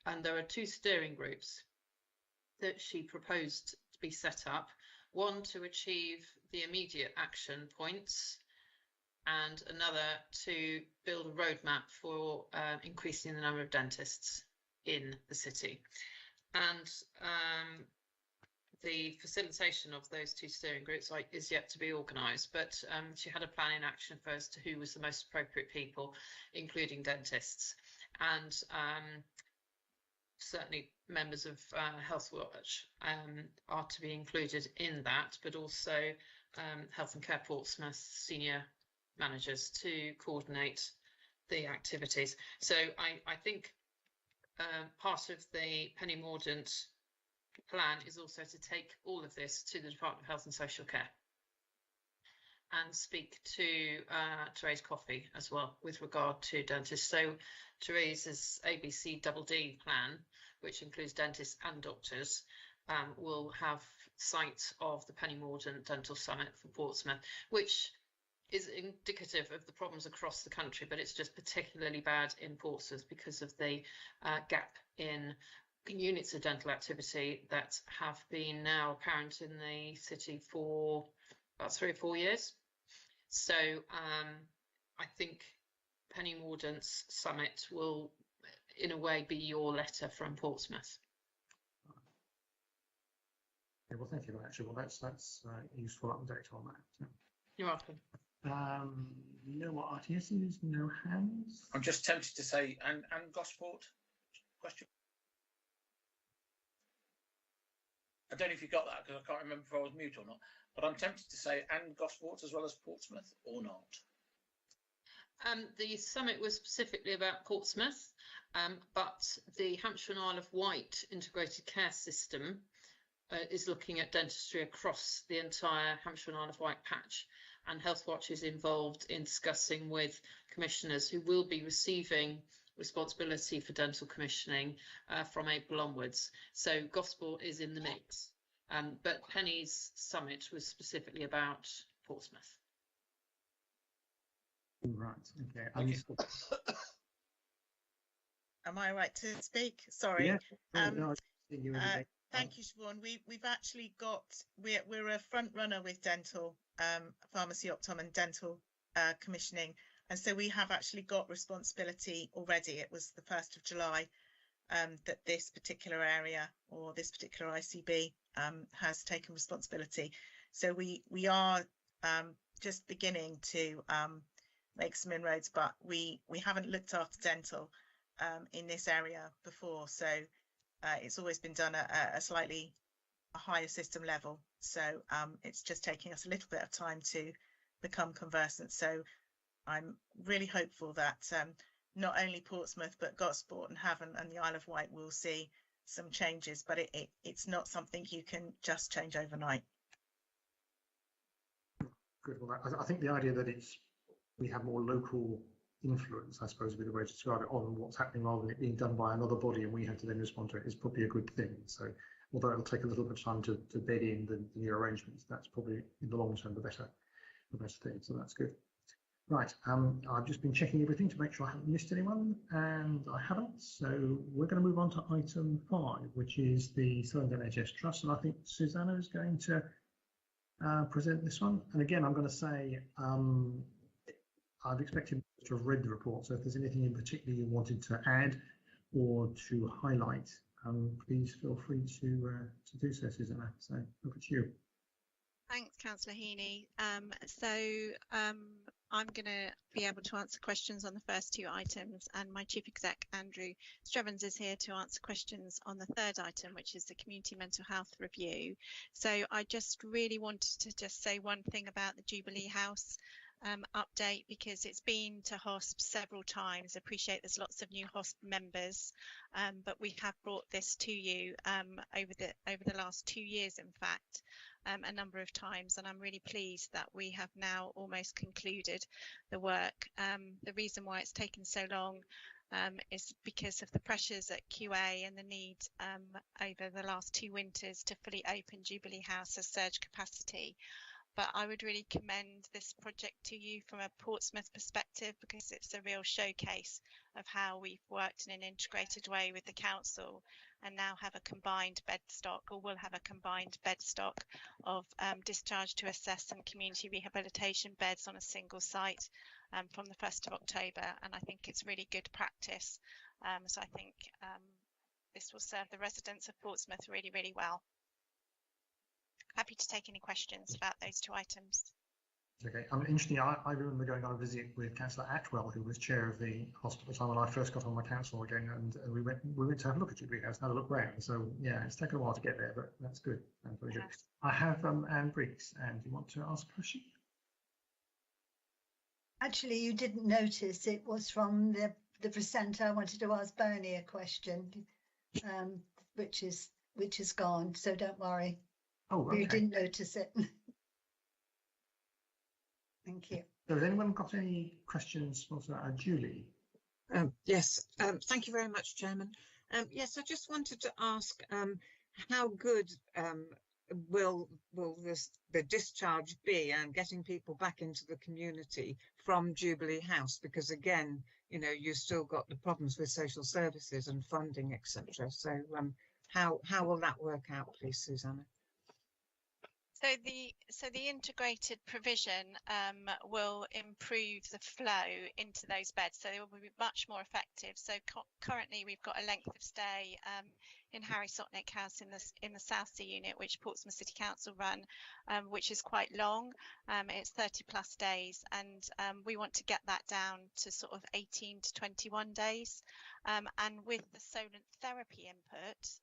And there are two steering groups that she proposed to be set up, one to achieve the immediate action points and another to build a roadmap for increasing the number of dentists in the city. And the facilitation of those two steering groups is yet to be organised, but she had a plan in action for as to who was the most appropriate people, including dentists. And certainly members of Healthwatch are to be included in that, but also Health and Care Portsmouth senior managers to coordinate the activities. So I think part of the Penny Mordaunt plan is also to take all of this to the Department of Health and Social Care and speak to Therese Coffey as well with regard to dentists. So Therese's ABC Double D plan, which includes dentists and doctors, will have sight of the Penny Mordaunt Dental Summit for Portsmouth, which is indicative of the problems across the country, but it's just particularly bad in Portsmouth because of the gap in units of dental activity that have been now apparent in the city for about 3 or 4 years. So I think Penny Mordaunt's summit will, in a way, be your letter from Portsmouth. Okay, well, thank you for that. Actually, well, that's a useful update on that. So. You're welcome. No more RTSs, no hands. I'm just tempted to say, and Gosport question. I don't know if you got that because I can't remember if I was mute or not, but I'm tempted to say and Gosport as well as Portsmouth or not. The summit was specifically about Portsmouth, but the Hampshire and Isle of Wight integrated care system is looking at dentistry across the entire Hampshire and Isle of Wight patch, and Healthwatch is involved in discussing with commissioners who will be receiving responsibility for dental commissioning from April onwards. So Gosport is in the mix, but Penny's summit was specifically about Portsmouth. Right, okay. Am I right to speak? Sorry. Yeah. Thank you, Siobhan. We've actually got, we're a front runner with dental, pharmacy optom and dental commissioning. And so we have actually got responsibility already. It was the 1st of July that this particular area or this particular ICB has taken responsibility. So we are just beginning to make some inroads, but we haven't looked after dental in this area before. So it's always been done at a slightly higher system level. So it's just taking us a little bit of time to become conversant. So I'm really hopeful that not only Portsmouth, but Gosport and Havant and the Isle of Wight will see some changes, but it's not something you can just change overnight. Good. Well, I think the idea that we have more local influence, I suppose, would be the way to describe it, on what's happening rather than it being done by another body and we have to then respond to it is probably a good thing. So although it'll take a little bit of time to bed in the new arrangements, that's probably in the long term the better thing. So that's good. Right, I've just been checking everything to make sure I haven't missed anyone, and I haven't. So we're going to move on to item 5, which is the Southern NHS Trust, and I think Susanna is going to present this one. And again, I'm going to say I've expected to have read the report, so if there's anything in particular you wanted to add or to highlight, please feel free to do so, Susanna. So over to you. Thanks, Councillor Heaney. I'm going to be able to answer questions on the first 2 items, and my Chief Exec, Andrew Strevens, is here to answer questions on the 3rd item, which is the Community Mental Health Review. So I just really wanted to just say one thing about the Jubilee House. update, because it's been to HOSP several times. I appreciate there's lots of new HOSP members, but we have brought this to you over the last 2 years, in fact, a number of times, and I'm really pleased that we have now almost concluded the work. The reason why it's taken so long is because of the pressures at QA and the need over the last 2 winters to fully open Jubilee House as surge capacity. But I would really commend this project to you from a Portsmouth perspective, because it's a real showcase of how we've worked in an integrated way with the council, and now have a combined bed stock, or will have a combined bed stock of discharge to assess and community rehabilitation beds on a single site from the 1st of October. And I think it's really good practice. So I think this will serve the residents of Portsmouth really, really well. Happy to take any questions about those 2 items. Okay, interesting. I remember going on a visit with Councillor Atwell, who was chair of the hospital time when I first got on my council again, and we went to have a look at Jubilee House and had a look round. So yeah, it's taken a while to get there, but that's good. That's very good. I have Anne Briggs, and do you want to ask a question? Actually, you didn't notice it was from the presenter. I wanted to ask Bernie a question, which is gone. So don't worry. Oh, okay. You didn't notice it. Thank you. So has anyone got any questions for Julie? Yes, thank you very much, Chairman. Yes, I just wanted to ask how good will the discharge be and getting people back into the community from Jubilee House? Because again, you know, you've still got the problems with social services and funding, etc. So how will that work out, please, Susanna? So the integrated provision will improve the flow into those beds, so they will be much more effective. So currently we've got a length of stay in Harry Sotnick House in the South Sea unit, which Portsmouth City Council run, which is quite long. It's 30+ days, and we want to get that down to sort of 18 to 21 days. And with the Solent therapy input,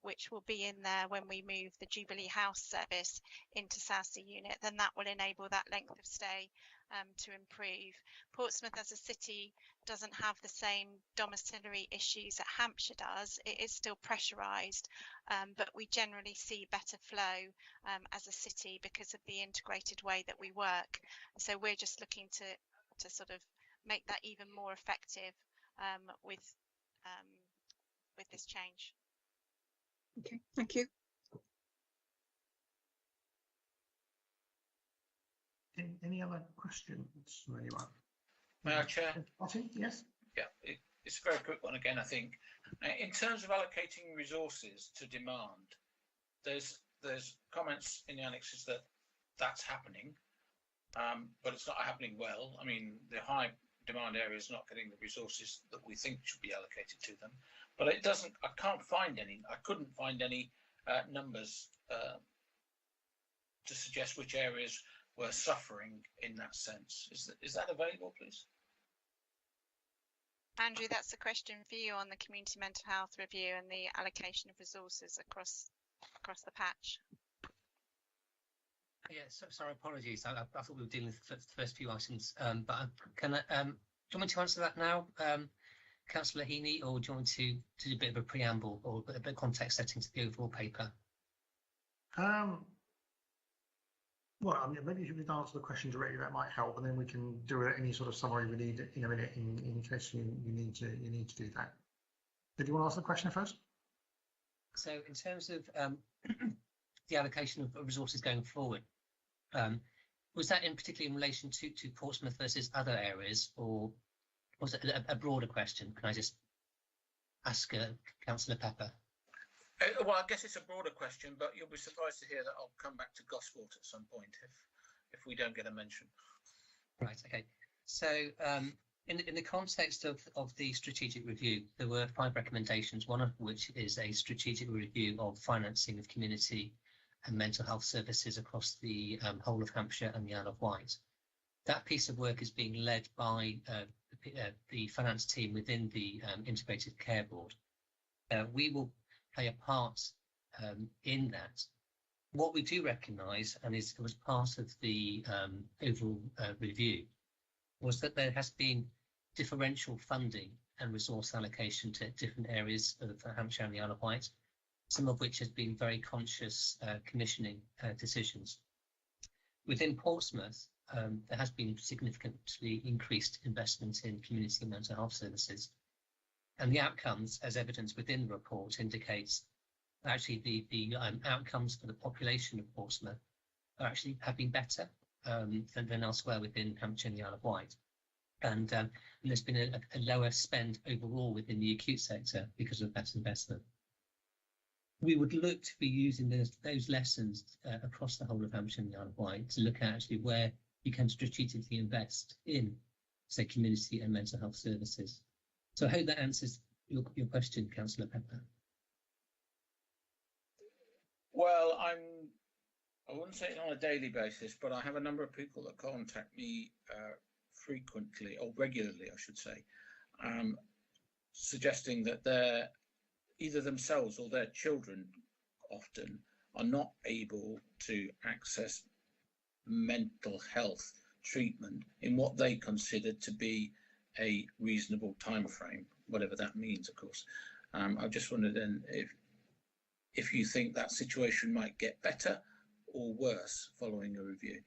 which will be in there when we move the Jubilee House service into South Sea unit, then that will enable that length of stay to improve. Portsmouth as a city doesn't have the same domiciliary issues that Hampshire does. It is still pressurised, but we generally see better flow as a city because of the integrated way that we work. So we're just looking to sort of make that even more effective with this change. Okay, thank you. Any other questions from anyone? Chair? Yes. Yeah, it's a very quick one again, I think. In terms of allocating resources to demand, there's comments in the annexes that that's happening, but it's not happening well. I mean, the high demand area is not getting the resources that we think should be allocated to them. But it doesn't. I can't find any. I couldn't find any numbers to suggest which areas were suffering in that sense. Is that available, please? Andrew, that's a question for you on the community mental health review and the allocation of resources across the patch. Yeah, sorry, apologies. I thought we were dealing with the first few items, but do you want me to answer that now? Councillor Heaney, or do you want to do a bit of a preamble or a bit of context setting to the overall paper? Well, I mean, maybe if you could answer the question directly, that might help, and then we can do any sort of summary we need in a minute in case you need to do that. Did you want to ask the question first? So, in terms of the allocation of resources going forward, was that particularly in relation to Portsmouth versus other areas, or was it a broader question? Can I just ask Councillor Pepper? Well, I guess it's a broader question, but you'll be surprised to hear that I'll come back to Gosport at some point if we don't get a mention. Right. Okay. So, in the context of the strategic review, there were 5 recommendations. One of which is a strategic review of financing of community and mental health services across the whole of Hampshire and the Isle of Wight. That piece of work is being led by the finance team within the Integrated Care Board. We will play a part in that. What we do recognise, and it was part of the overall review, was that there has been differential funding and resource allocation to different areas of Hampshire and the Isle of Wight, some of which has been very conscious commissioning decisions. Within Portsmouth, there has been significantly increased investment in community and mental health services. And the outcomes, as evidenced within the report, indicates actually the outcomes for the population of Portsmouth are actually have been better than elsewhere within Hampshire and the Isle of Wight. And there's been a lower spend overall within the acute sector because of that investment. We would look to be using those lessons across the whole of Hampshire and the Isle of Wight to look at actually where you can strategically invest in, say, community and mental health services. So I hope that answers your question, Councillor Pepper. Well, I wouldn't say it on a daily basis, but I have a number of people that contact me frequently, or regularly, I should say, suggesting that they're either themselves or their children often are not able to access mental health treatment in what they consider to be a reasonable time frame, whatever that means, of course. I just wondered then if you think that situation might get better or worse following a review.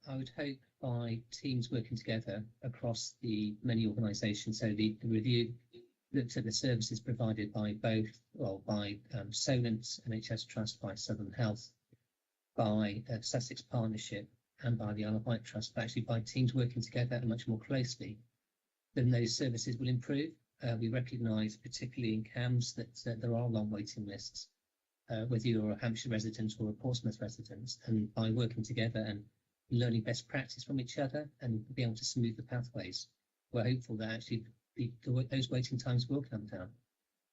I would hope by teams working together across the many organisations. So the review looked at the services provided by both, well, by Solent NHS Trust, by Southern Health, by Sussex Partnership, and by the Isle of Wight Trust. But actually, by teams working together and much more closely, then those services will improve. We recognise, particularly in CAMS, that there are long waiting lists, whether you're a Hampshire resident or a Portsmouth resident, and by working together and learning best practice from each other and be able to smooth the pathways, we're hopeful that actually those waiting times will come down.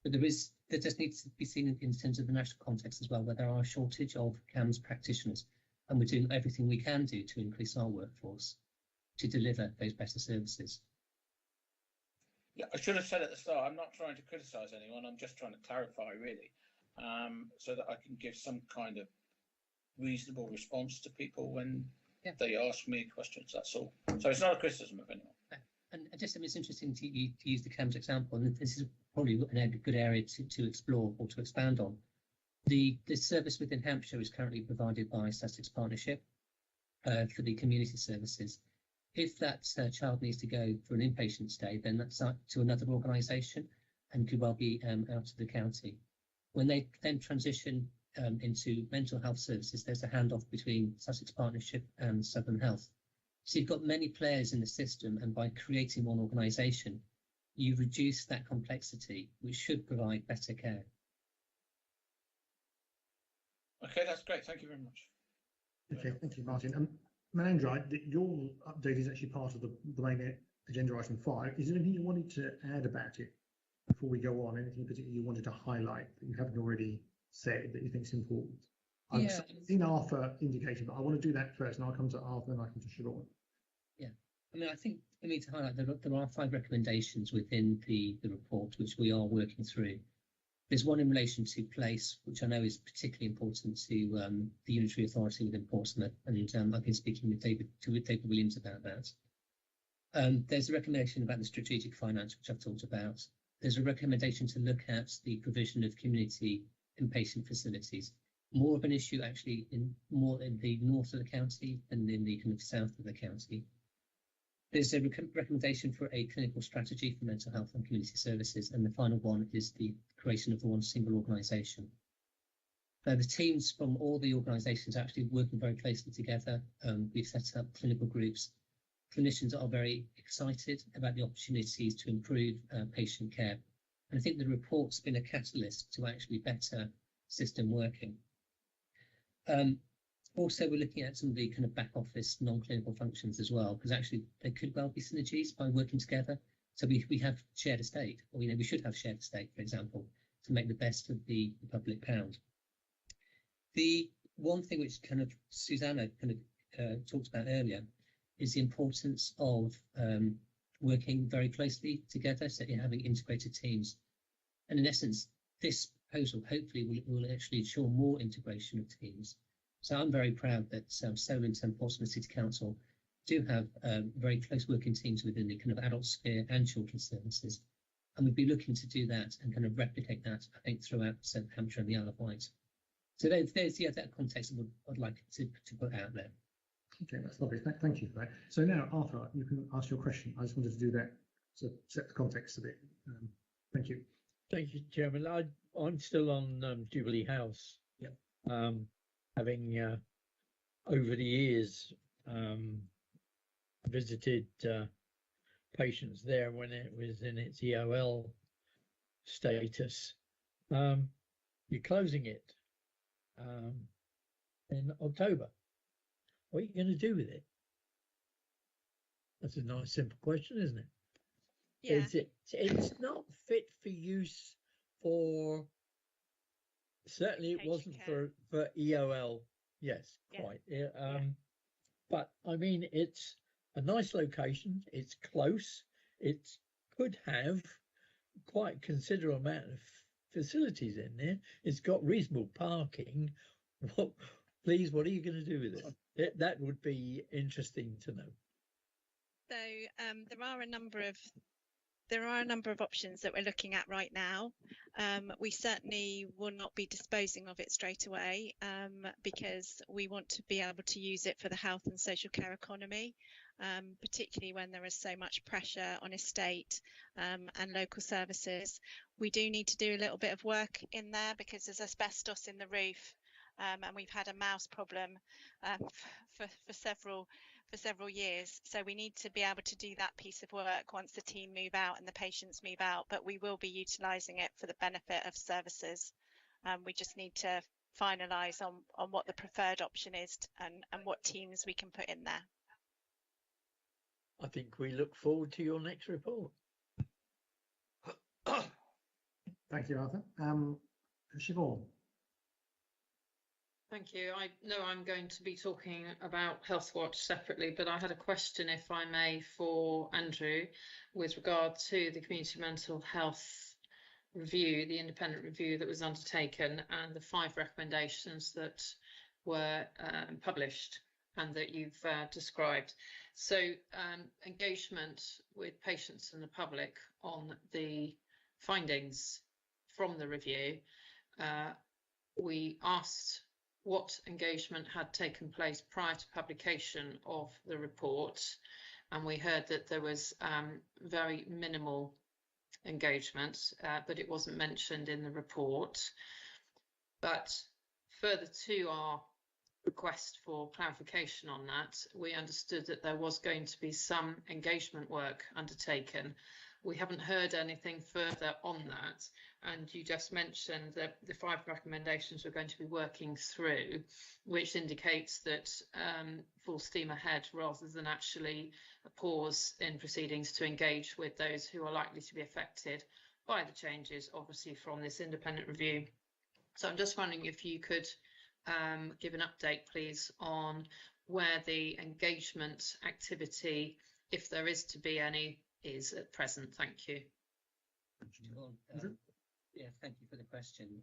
But there just needs to be seen in terms of the national context as well, where there are a shortage of CAMS practitioners, and we're doing everything we can do to increase our workforce to deliver those better services. Yeah, I should have said at the start, I'm not trying to criticise anyone, I'm just trying to clarify, really, so that I can give some kind of reasonable response to people when they ask me questions, that's all. So it's not a criticism of anyone. And just, I mean, it's interesting to use the CAMS example, and this is probably a good area to explore or to expand on. The service within Hampshire is currently provided by Sussex Partnership for the community services. If that child needs to go for an inpatient stay, then that's up to another organisation and could well be out of the county. When they then transition into mental health services, there's a handoff between Sussex Partnership and Southern Health. So you've got many players in the system, and by creating one organisation, you reduce that complexity, which should provide better care. Okay, that's great. Thank you very much. Okay, thank you, Martin. Manandra, your update is actually part of the main agenda item 5. Is there anything you wanted to add about it before we go on? Anything particularly you wanted to highlight that you haven't already said that you think is important? I've seen Arthur indicating, but I want to do that first, and I'll come to Arthur and I come to Siobhan. Yeah, I mean, I think for me to highlight, there are 5 recommendations within the report which we are working through. There's one in relation to place, which I know is particularly important to the Unitary Authority within Portsmouth, and I've been speaking with David Williams about that. There's a recommendation about the strategic finance, which I've talked about. There's a recommendation to look at the provision of community inpatient facilities. More of an issue actually in the north of the county than in the kind of south of the county. There's a recommendation for a clinical strategy for mental health and community services, and the final one is the creation of one single organisation. The teams from all the organisations are actually working very closely together. We've set up clinical groups. Clinicians are very excited about the opportunities to improve patient care. And I think the report's been a catalyst to actually better system working. Also, we're looking at some of the kind of back office non-clinical functions as well, because actually there could well be synergies by working together. So we have shared estate, or we should have shared estate, for example, to make the best of the public pound. The one thing which kind of Susanna kind of talked about earlier is the importance of working very closely together, so you're having integrated teams. And in essence, this proposal hopefully will actually ensure more integration of teams. So I'm very proud that Solent and Portsmouth City Council do have very close working teams within the kind of adult sphere and children's services. And we'll be looking to do that and kind of replicate that, I think, throughout South Hampshire and the Isle of Wight. So there's that context I'd like to put out there. Okay, that's lovely. Thank you for that. So now, Arthur, you can ask your question. I just wanted to do that to set the context a bit. Thank you. Thank you, Chairman. I'm still on Jubilee House. Yeah. Having over the years visited patients there when it was in its EOL status. You're closing it in October. What are you going to do with it? That's a nice, simple question, isn't it? Yeah. It's not fit for use for. Certainly, it wasn't for EOL. Yes, quite. But I mean, it's a nice location. It's close. It could have quite a considerable amount of facilities in there. It's got reasonable parking. Please, what are you going to do with it? That would be interesting to know. So there are a number of options that we're looking at right now. We certainly will not be disposing of it straight away because we want to be able to use it for the health and social care economy, particularly when there is so much pressure on estate and local services. We do need to do a little bit of work in there because there's asbestos in the roof, and we've had a mouse problem for several years. So we need to be able to do that piece of work once the team move out and the patients move out, but we will be utilising it for the benefit of services. We just need to finalise on what the preferred option is and what teams we can put in there. I think we look forward to your next report. Thank you, Arthur. Siobhan. Thank you. I know I'm going to be talking about Healthwatch separately, but I had a question, if I may, for Andrew with regard to the community mental health review, the independent review that was undertaken, and the 5 recommendations that were published and that you've described. So engagement with patients and the public on the findings from the review. We asked what engagement had taken place prior to publication of the report, and we heard that there was very minimal engagement, but it wasn't mentioned in the report. But further to our request for clarification on that, we understood that there was going to be some engagement work undertaken. We haven't heard anything further on that, and you just mentioned that the 5 recommendations we're going to be working through, which indicates that full steam ahead rather than actually a pause in proceedings to engage with those who are likely to be affected by the changes, obviously, from this independent review. So I'm just wondering if you could give an update, please, on where the engagement activity, if there is to be any, is at present. Thank you. Yeah, thank you for the question.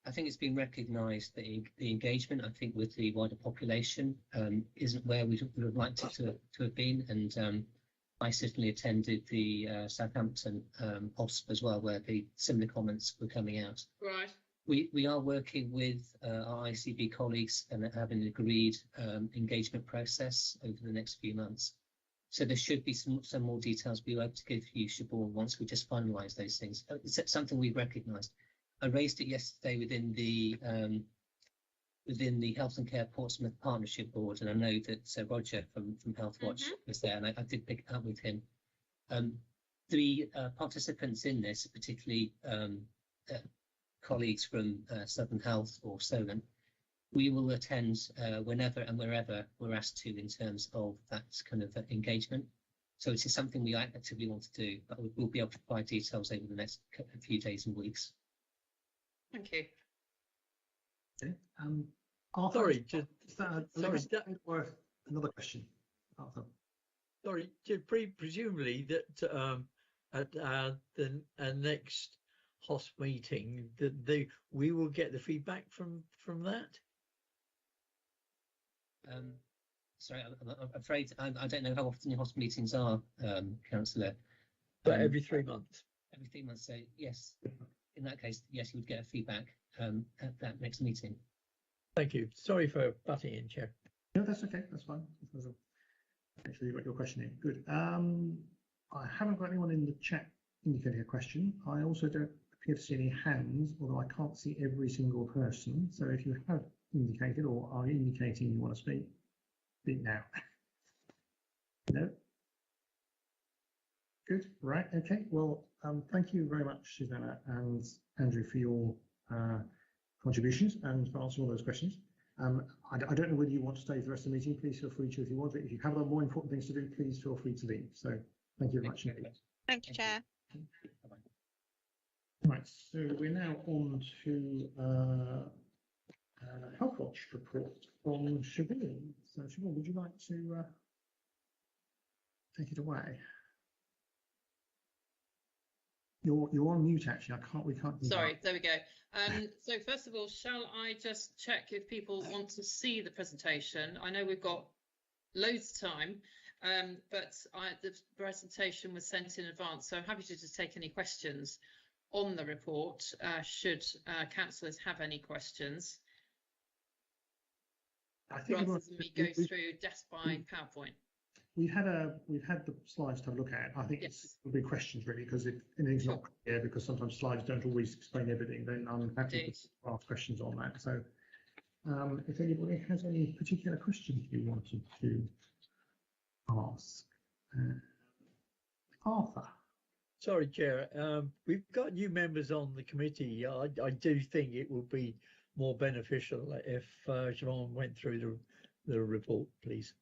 I think it's been recognised that the engagement, I think, with the wider population isn't where we would have liked it to have been. And I certainly attended the Southampton POSP as well, where the similar comments were coming out. Right. We are working with our ICB colleagues and having an agreed engagement process over the next few months. So there should be some more details we'll able to give you, Siobhan, once we just finalise those things. It's something we've recognised. I raised it yesterday within the Health and Care Portsmouth Partnership Board, and I know that Roger from Healthwatch was there, and I did pick it up with him. The participants in this, particularly colleagues from Southern Health or Solent, we will attend whenever and wherever we're asked to in terms of that kind of engagement. So it is something we actively want to do, but we'll be able to provide details over the next few days and weeks. Thank you. Okay. Arthur, Sorry, or another question, Arthur. Sorry, presumably that at the next HOSP meeting, we will get the feedback from that. Sorry, I'm afraid I don't know how often your HOSP meetings are, Councillor. But every 3 months. Every 3 months. So yes, in that case, yes, you would get a feedback at that next meeting. Thank you. Sorry for butting in, Chair. No, that's okay. That's fine. Actually, you got your question in. Good. I haven't got anyone in the chat indicating a question. I also don't appear to see any hands, although I can't see every single person. So if you have indicated or are indicating you want to speak now. No. Good. Right. Okay. Well, thank you very much, Susanna and Andrew, for your contributions and for answering all those questions. I don't know whether you want to stay for the rest of the meeting. Please feel free to if you want. But if you have other more important things to do, please feel free to leave. So thank you very much indeed. Thank you, Chair. Right, so we're now on to Health Watch report from Siobhan. So Siobhan, would you like to take it away? You're on mute actually. We can't. Sorry, there we go. So first of all, shall I just check if people want to see the presentation? I know we've got loads of time, but the presentation was sent in advance, so I'm happy to just take any questions on the report, should councillors have any questions. I think rather than me go through death by PowerPoint. We've had the slides to have a look at. I think yes. It'll be questions really, because if anything's not clear, because sometimes slides don't always explain everything, then I'm happy to ask questions on that. So if anybody has any particular questions you wanted to ask. Arthur. Sorry, Chair. We've got new members on the committee. I do think it would be more beneficial if Siobhan went through the report, please.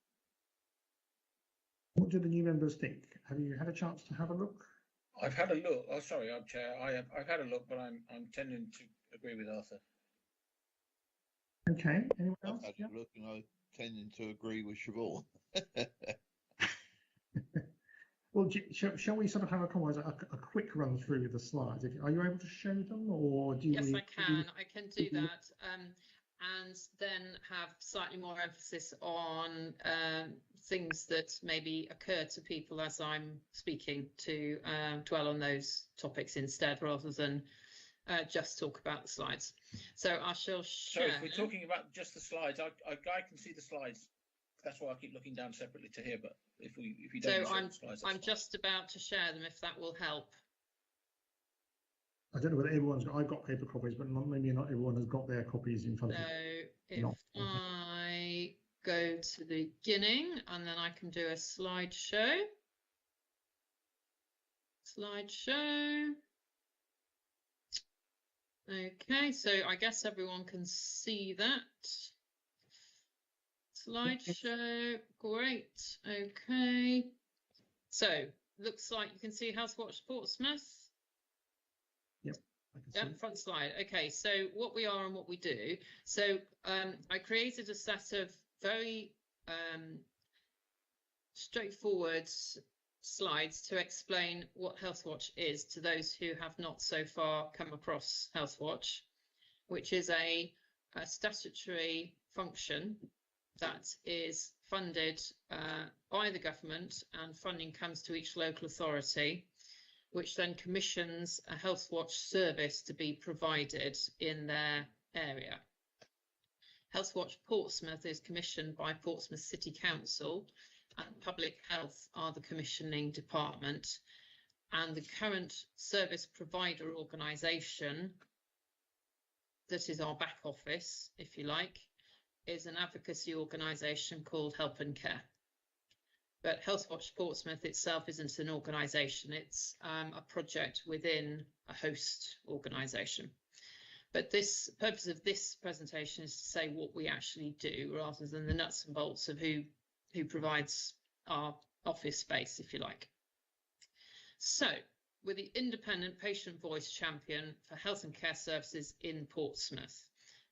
What do the new members think? Have you had a chance to have a look? I've had a look. Oh, sorry, I'm Chair. I've had a look, but I'm tending to agree with Arthur. Okay. Anyone else? I've had a look, and I'm tending to agree with Siobhan. Well, shall we sort of have a quick run through the slides? Are you able to show them, or do you? Yes, I can. I can do that, and then have slightly more emphasis on things that maybe occur to people as I'm speaking, to dwell on those topics instead, rather than just talk about the slides. So I shall share. So if we're talking about just the slides, I can see the slides. That's why I keep looking down separately to here. But if you don't, so I'm just about to share them, if that will help. I don't know whether everyone's got. I've got paper copies, but maybe not everyone has got their copies in front of them. So if I go to the beginning, and then I can do a slideshow. Okay, so I guess everyone can see that. Slideshow, great. Okay, so looks like you can see Health Watch Portsmouth. Yep. Yep, front slide. Okay, so what we are and what we do. So I created a set of very straightforward slides to explain what Health Watch is to those who have not so far come across Health Watch, which is a statutory function that is funded by the government, and funding comes to each local authority, which then commissions a Health Watch service to be provided in their area. Health Watch Portsmouth is commissioned by Portsmouth City Council, and Public Health are the commissioning department, and the current service provider organisation, that is our back office, if you like, is an advocacy organisation called Help and Care. But Health Watch Portsmouth itself isn't an organisation, it's a project within a host organisation. But this purpose of this presentation is to say what we actually do, rather than the nuts and bolts of who provides our office space, if you like. So we're the independent patient voice champion for health and care services in Portsmouth.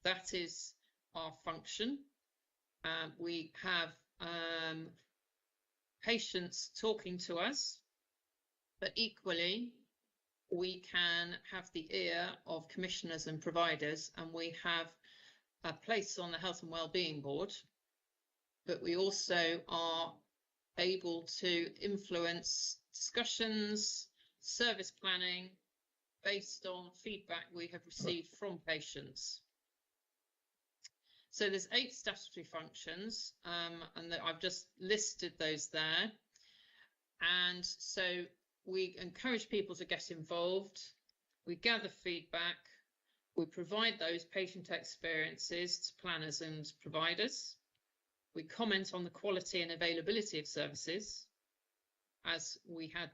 That is our function. We have patients talking to us, but equally we can have the ear of commissioners and providers, and we have a place on the Health and Wellbeing Board, but we also are able to influence discussions, service planning, based on feedback we have received from patients. So there's 8 statutory functions, and I've just listed those there. And so we encourage people to get involved, we gather feedback, we provide those patient experiences to planners and providers, we comment on the quality and availability of services, as we had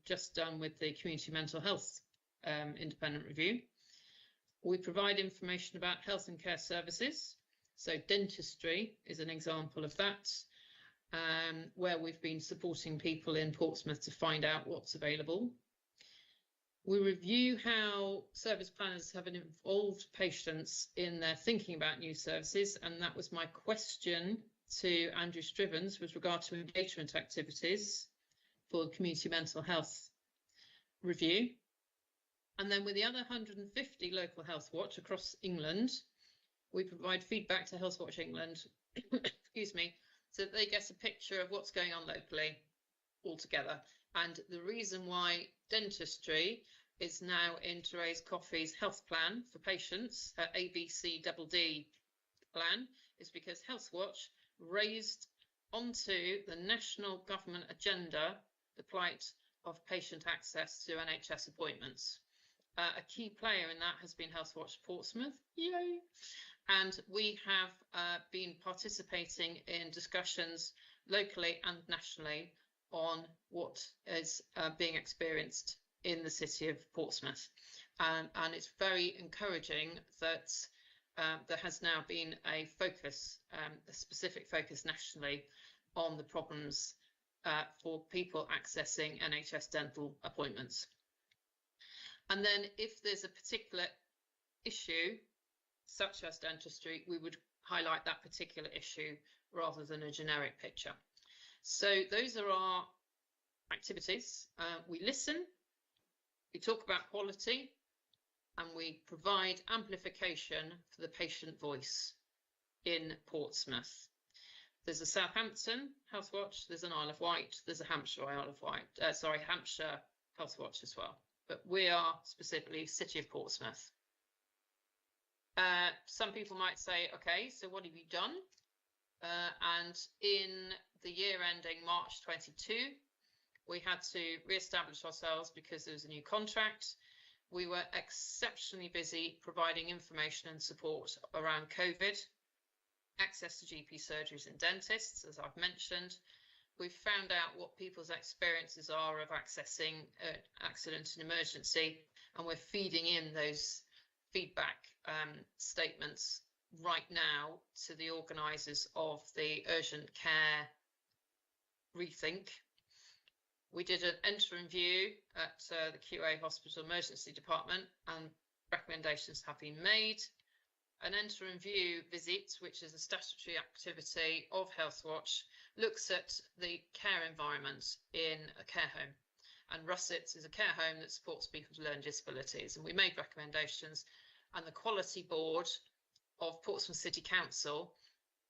just done with the community mental health independent review. We provide information about health and care services. So dentistry is an example of that, where we've been supporting people in Portsmouth to find out what's available. We review how service planners have involved patients in their thinking about new services, and that was my question to Andrew Strivens with regard to engagement activities for the community mental health review. And then with the other 150 local Health Watch across England, we provide feedback to Health Watch England, excuse me, so that they get a picture of what's going on locally altogether. And the reason why dentistry is now in Therese Coffey's health plan for patients, her ABCDD plan, is because Health Watch raised onto the national government agenda the plight of patient access to NHS appointments. A key player in that has been Health Watch Portsmouth, yay! And we have been participating in discussions locally and nationally on what is being experienced in the city of Portsmouth. And it's very encouraging that there has now been a focus, a specific focus nationally on the problems for people accessing NHS dental appointments. And then if there's a particular issue, such as dentistry, we would highlight that particular issue rather than a generic picture. So those are our activities. We listen, we talk about quality, and we provide amplification for the patient voice in Portsmouth. There's a Southampton Health Watch, there's an Isle of Wight, there's a Hampshire Hampshire Health Watch as well. But we are specifically City of Portsmouth. Some people might say, okay, so what have you done? And in the year ending March 22, we had to re-establish ourselves because there was a new contract. We were exceptionally busy providing information and support around COVID, access to GP surgeries and dentists, as I've mentioned. We've found out what people's experiences are of accessing accident and emergency, and we're feeding in those feedback statements right now to the organisers of the urgent care rethink. We did an interim view at the QA Hospital Emergency Department, and recommendations have been made. An interim view visit, which is a statutory activity of Health Watch, looks at the care environment in a care home. And Russet is a care home that supports people with learning disabilities. And we made recommendations, and the Quality Board of Portsmouth City Council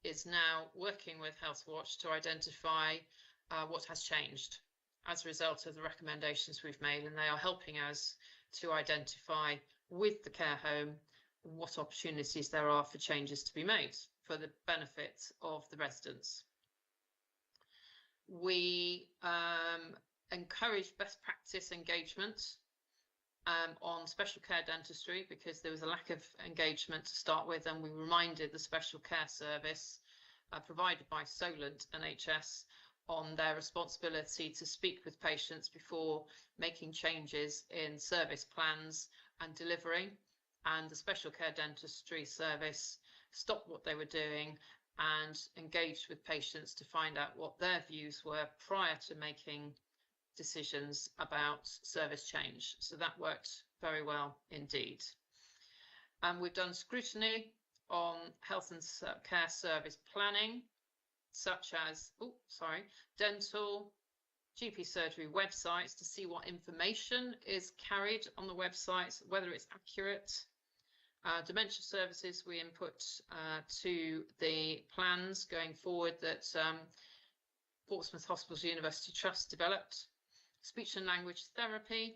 is now working with Health Watch to identify what has changed as a result of the recommendations we've made, and they are helping us to identify with the care home what opportunities there are for changes to be made for the benefit of the residents. We encourage best practice engagement on special care dentistry because there was a lack of engagement to start with, and we reminded the special care service provided by Solent NHS on their responsibility to speak with patients before making changes in service plans and delivery. And the special care dentistry service stopped what they were doing and engaged with patients to find out what their views were prior to making decisions about service change. So that worked very well indeed. And we've done scrutiny on health and care service planning, such as, dental, GP surgery websites to see what information is carried on the websites, whether it's accurate. Dementia services we input to the plans going forward that Portsmouth Hospitals University Trust developed. Speech and language therapy,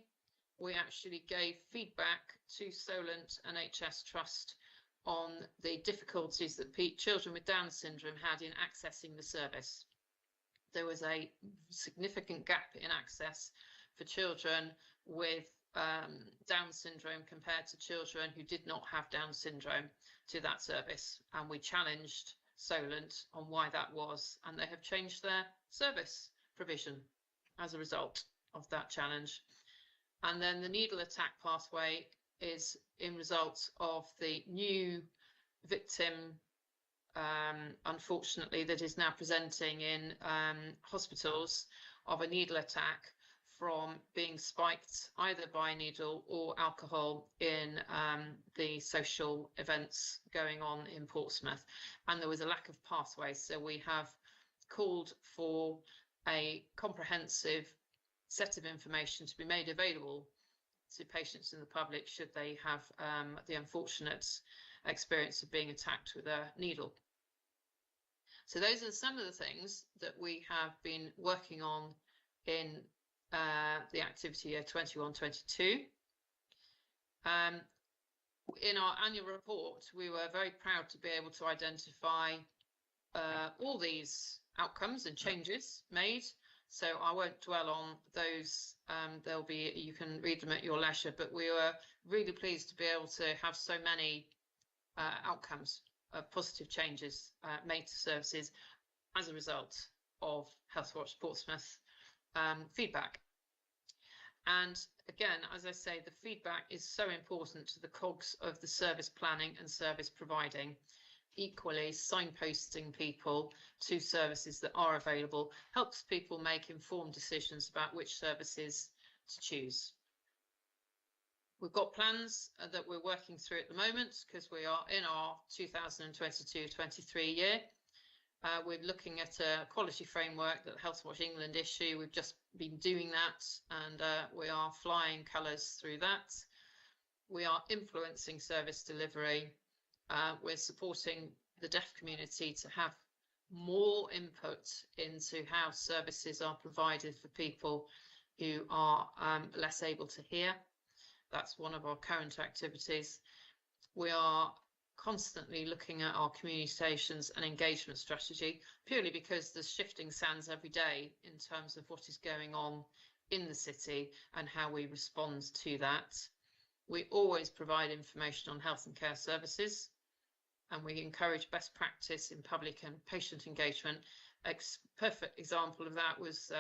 we actually gave feedback to Solent NHS Trust on the difficulties that children with Down syndrome had in accessing the service. There was a significant gap in access for children with Down syndrome compared to children who did not have Down syndrome to that service, and we challenged Solent on why that was, and they have changed their service provision as a result of that challenge. And then the needle attack pathway is in result of the new victim, unfortunately, that is now presenting in hospitals of a needle attack from being spiked either by a needle or alcohol in the social events going on in Portsmouth. And there was a lack of pathways. So we have called for a comprehensive set of information to be made available to patients and the public should they have the unfortunate experience of being attacked with a needle. So those are some of the things that we have been working on in the activity year 21-22. In our annual report, we were very proud to be able to identify all these outcomes and changes made. So I won't dwell on those. You can read them at your leisure, but we were really pleased to be able to have so many outcomes of positive changes made to services as a result of Healthwatch Portsmouth feedback. And again, as I say, the feedback is so important to the cogs of the service planning and service providing. Equally, signposting people to services that are available helps people make informed decisions about which services to choose. We've got plans that we're working through at the moment because we are in our 2022-23 year. We're looking at a quality framework that Healthwatch England issue. We've just been doing that, and we are flying colours through that. We are influencing service delivery. We're supporting the deaf community to have more input into how services are provided for people who are less able to hear. That's one of our current activities. We are constantly looking at our communications and engagement strategy, purely because there's shifting sands every day in terms of what is going on in the city and how we respond to that. We always provide information on health and care services, and we encourage best practice in public and patient engagement. A perfect example of that was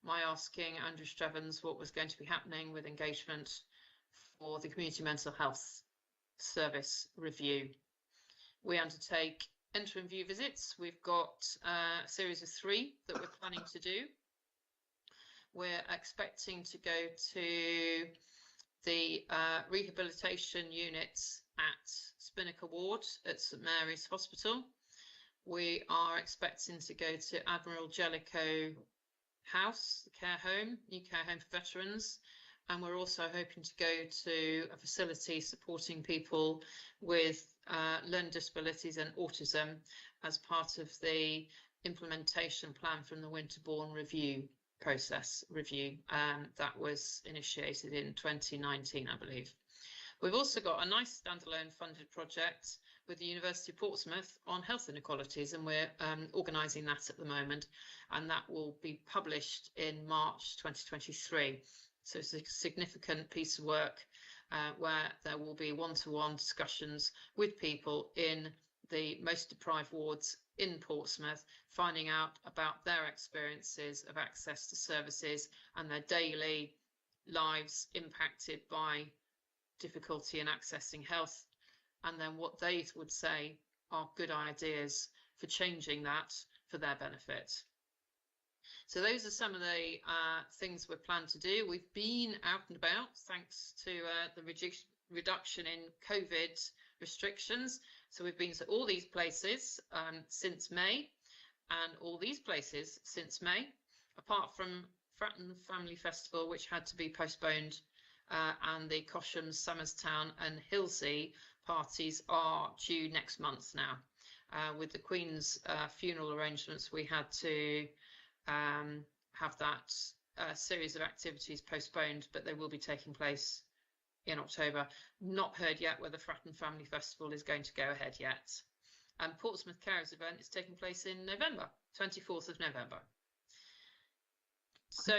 my asking Andrew Strevens what was going to be happening with engagement for the Community Mental Health Service review. We undertake interim view visits. We've got a series of 3 that we're planning to do. We're expecting to go to the rehabilitation units at Spinnaker Ward at St Mary's Hospital. We are expecting to go to Admiral Jellicoe House, the care home, new care home for veterans. And we're also hoping to go to a facility supporting people with learning disabilities and autism as part of the implementation plan from the Winterbourne review that was initiated in 2019, I believe. We've also got a nice standalone funded project with the University of Portsmouth on health inequalities, and we're organising that at the moment, and that will be published in March 2023. So it's a significant piece of work where there will be one-to-one discussions with people in the most deprived wards in Portsmouth, finding out about their experiences of access to services and their daily lives impacted by difficulty in accessing health, and then what they would say are good ideas for changing that for their benefit. So those are some of the things we're planning to do. We've been out and about thanks to the reduction in COVID restrictions. So we've been to all these places since May, and all these places since May, apart from Fratton Family Festival, which had to be postponed, and the Cosham, Somerstown and Hilsey parties are due next month now. With the Queen's funeral arrangements, we had to have that series of activities postponed, but they will be taking place in October. Not heard yet whether Fratton Family Festival is going to go ahead yet. And Portsmouth Carers event is taking place in November, 24th of November. So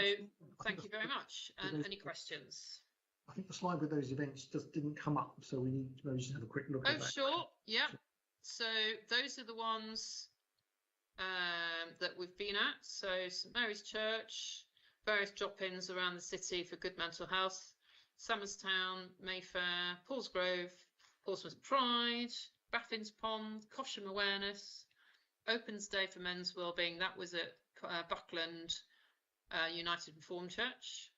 thank you very much. And any questions? I think the slide with those events just didn't come up, so we need to maybe just have a quick look at that. Oh, sure. Yeah. So those are the ones that we've been at. So St Mary's Church, various drop-ins around the city for good mental health, Somerstown, Mayfair, Paulsgrove, Portsmouth Pride, Baffin's Pond, Cosham Awareness, Opens Day for Men's Wellbeing. That was at Buckland United Reformed Church.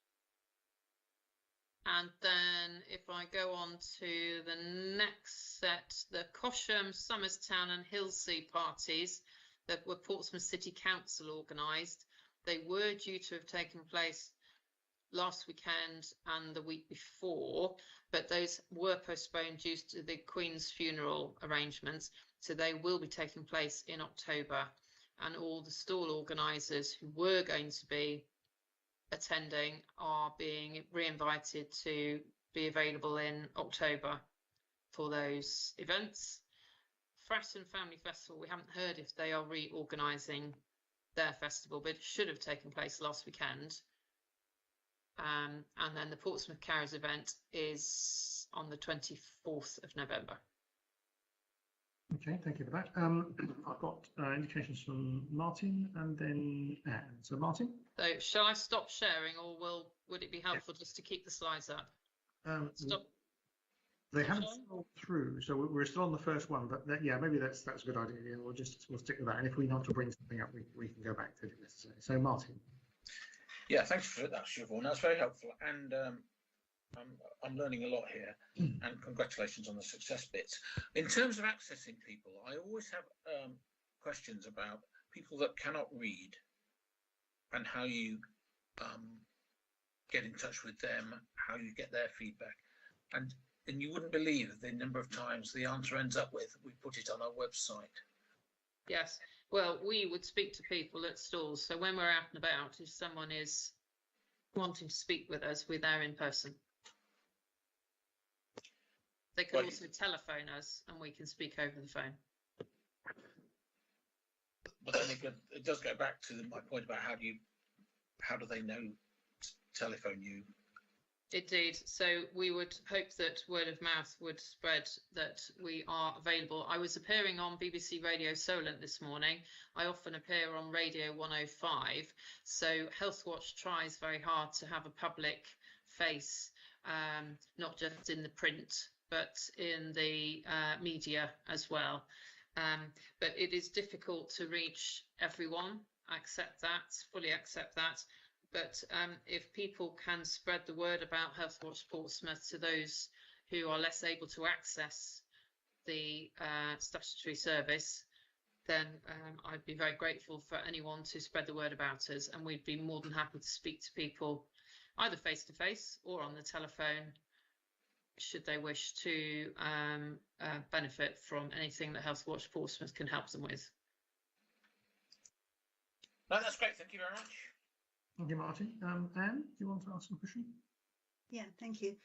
And then if I go on to the next set, the Cosham, Somerstown and Hilsey parties that were Portsmouth City Council organised, they were due to have taken place last weekend and the week before, but those were postponed due to the Queen's funeral arrangements. So they will be taking place in October, and all the stall organisers who were going to be attending are being re-invited to be available in October for those events. Fratton Family Festival, we haven't heard if they are reorganising their festival, but it should have taken place last weekend. And then the Portsmouth Carers event is on the 24th of November. Okay, thank you for that. I've got indications from Martin and then Anne. So Martin? So shall I stop sharing, or would it be helpful just to keep the slides up? Stop. They haven't scrolled through, so we're still on the first one, but yeah, maybe that's a good idea. Yeah, we'll stick with that, and if we need to bring something up, we can go back to it if necessary. So Martin. Yeah, thanks for that, Siobhan. That's very helpful, and I'm learning a lot here. And congratulations on the success bits. In terms of accessing people, I always have questions about people that cannot read and how you get in touch with them, how you get their feedback, and you wouldn't believe the number of times the answer ends up with, we put it on our website. Yes, well, we would speak to people at stalls. So when we're out and about, if someone is wanting to speak with us, we're there in person. They can also telephone us and we can speak over the phone. But then again, it does go back to my point about how do they know to telephone you? Indeed. So we would hope that word of mouth would spread that we are available. I was appearing on BBC Radio Solent this morning. I often appear on Radio 105. So Healthwatch tries very hard to have a public face, not just in the print, but in the media as well. But it is difficult to reach everyone. I accept that, fully accept that. But if people can spread the word about Healthwatch Portsmouth to those who are less able to access the statutory service, then I'd be very grateful for anyone to spread the word about us, and we'd be more than happy to speak to people either face to face or on the telephone should they wish to benefit from anything that Healthwatch Portsmouth can help them with. No, that's great. Thank you very much. Thank you, Martin. Anne, do you want to ask some question? Yeah, thank you.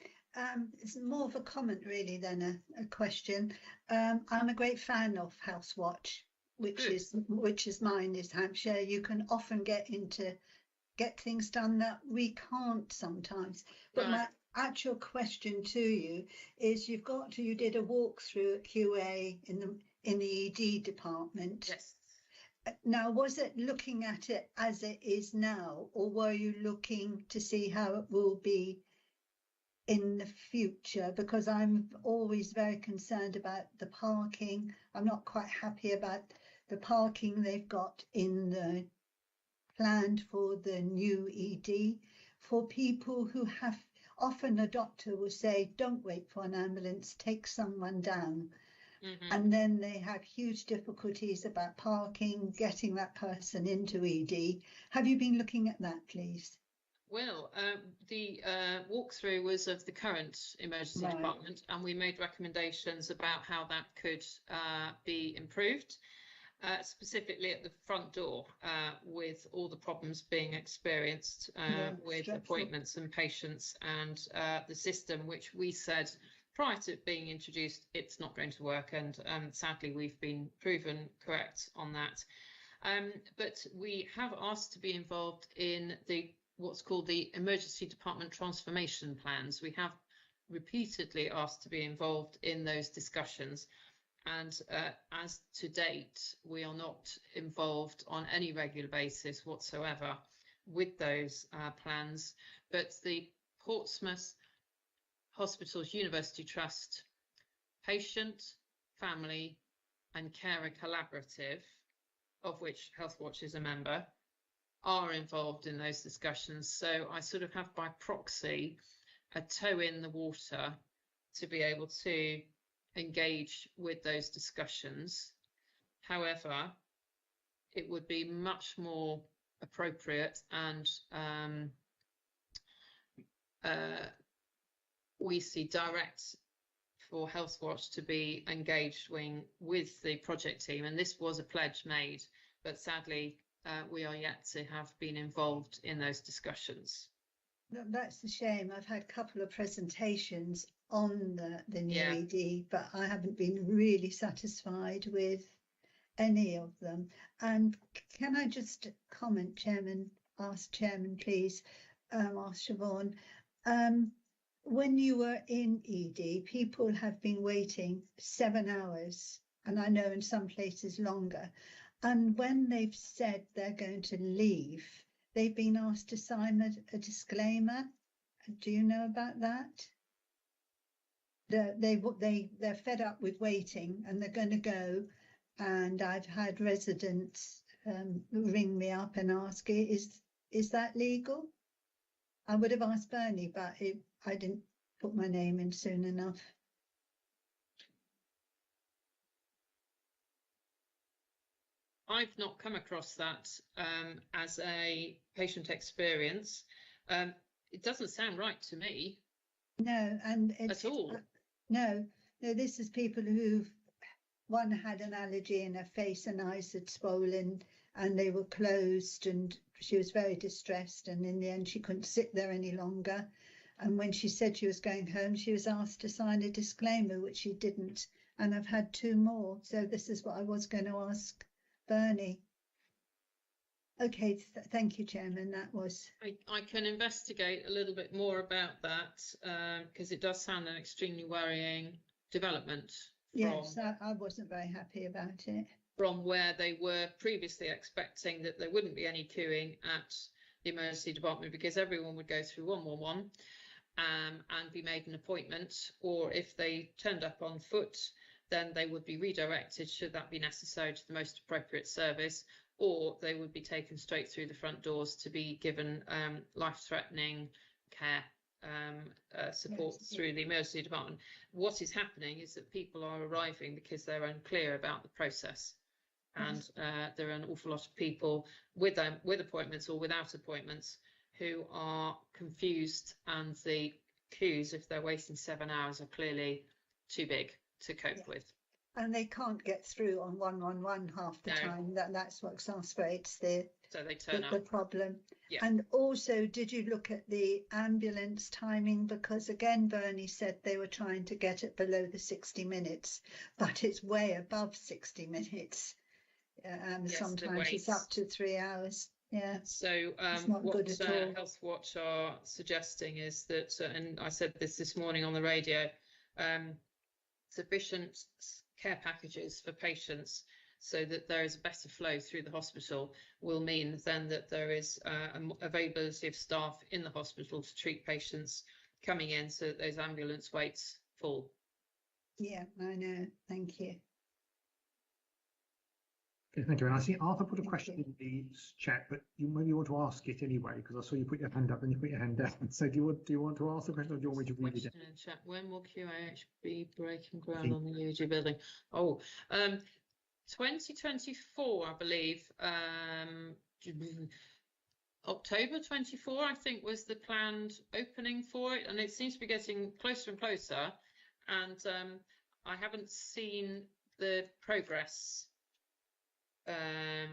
It's more of a comment really than a question. I'm a great fan of Healthwatch, which is mine, is Hampshire. You can often get things done that we can't sometimes. But my actual question to you is, you did a walkthrough at QA in the ED department. Yes. Now, was it looking at it as it is now, or were you looking to see how it will be in the future? Because I'm always very concerned about the parking. I'm not quite happy about the parking they've got in the planned for the new ED for people who have, often a doctor will say, don't wait for an ambulance, take someone down. Mm-hmm. And then they have huge difficulties about parking, getting that person into ED. Have you been looking at that, please? Well, the walkthrough was of the current emergency Right. department, and we made recommendations about how that could be improved, specifically at the front door, with all the problems being experienced Yeah, with stressful. appointments and patients, and the system, which we said prior to it being introduced, it's not going to work, and sadly we've been proven correct on that. But we have asked to be involved in what's called the emergency department transformation plans. We have repeatedly asked to be involved in those discussions, and as to date we are not involved on any regular basis whatsoever with those plans. But the Portsmouth Hospitals University Trust Patient, Family and Carer Collaborative, of which Healthwatch is a member, are involved in those discussions. So I sort of have by proxy a toe in the water to be able to engage with those discussions. However, it would be much more appropriate, and we see direct for Healthwatch to be engaged with the project team, and this was a pledge made, but sadly we are yet to have been involved in those discussions. That's a shame. I've had a couple of presentations on the new ED, but I haven't been really satisfied with any of them. And can I just comment, ask Chairman, please, ask Siobhan, when you were in ED, people have been waiting 7 hours, and I know in some places longer. And when they've said they're going to leave, they've been asked to sign a disclaimer. Do you know about that? They're fed up with waiting and they're going to go. And I've had residents ring me up and ask, is that legal? I would have asked Bernie, but I didn't put my name in soon enough. I've not come across that as a patient experience. It doesn't sound right to me. No, and it's at all. No, this is people one had an allergy and her face and eyes had swollen and they were closed, and she was very distressed, and in the end she couldn't sit there any longer. And when she said she was going home, she was asked to sign a disclaimer, which she didn't. And I've had 2 more. So this is what I was going to ask Bernie. Okay, thank you, Chairman. That was... I can investigate a little bit more about that, because it does sound an extremely worrying development. Yes, I wasn't very happy about it. From where they were previously expecting that there wouldn't be any queuing at the emergency department because everyone would go through 111 and be made an appointment, or if they turned up on foot, then they would be redirected, should that be necessary, to the most appropriate service, or they would be taken straight through the front doors to be given life-threatening care support through the emergency department. What is happening is that people are arriving because they're unclear about the process, and there are an awful lot of people with appointments or without appointments who are confused, and the queues, if they're waiting 7 hours, are clearly too big to cope with. And they can't get through on 111 half the time. That's what exasperates the problem. Yeah. And also, did you look at the ambulance timing? Because again, Bernie said they were trying to get it below the 60 minutes, but it's way above 60 minutes. Yes, sometimes it's up to 3 hours. Yeah. So what Healthwatch are suggesting is that, and I said this morning on the radio, sufficient care packages for patients so that there is a better flow through the hospital will mean then that there is availability of staff in the hospital to treat patients coming in, so that those ambulance waits fall. Yeah, I know. Thank you. Okay, thank you. And I see Arthur put a question in the chat, but maybe you want to ask it anyway, because I saw you put your hand up and you put your hand down. So do you want to ask the question, or do you want me to read it? In chat. When will QAH be breaking ground on the UG building? 2024, I believe. October 24, I think, was the planned opening for it, and it seems to be getting closer and closer. And I haven't seen the progress.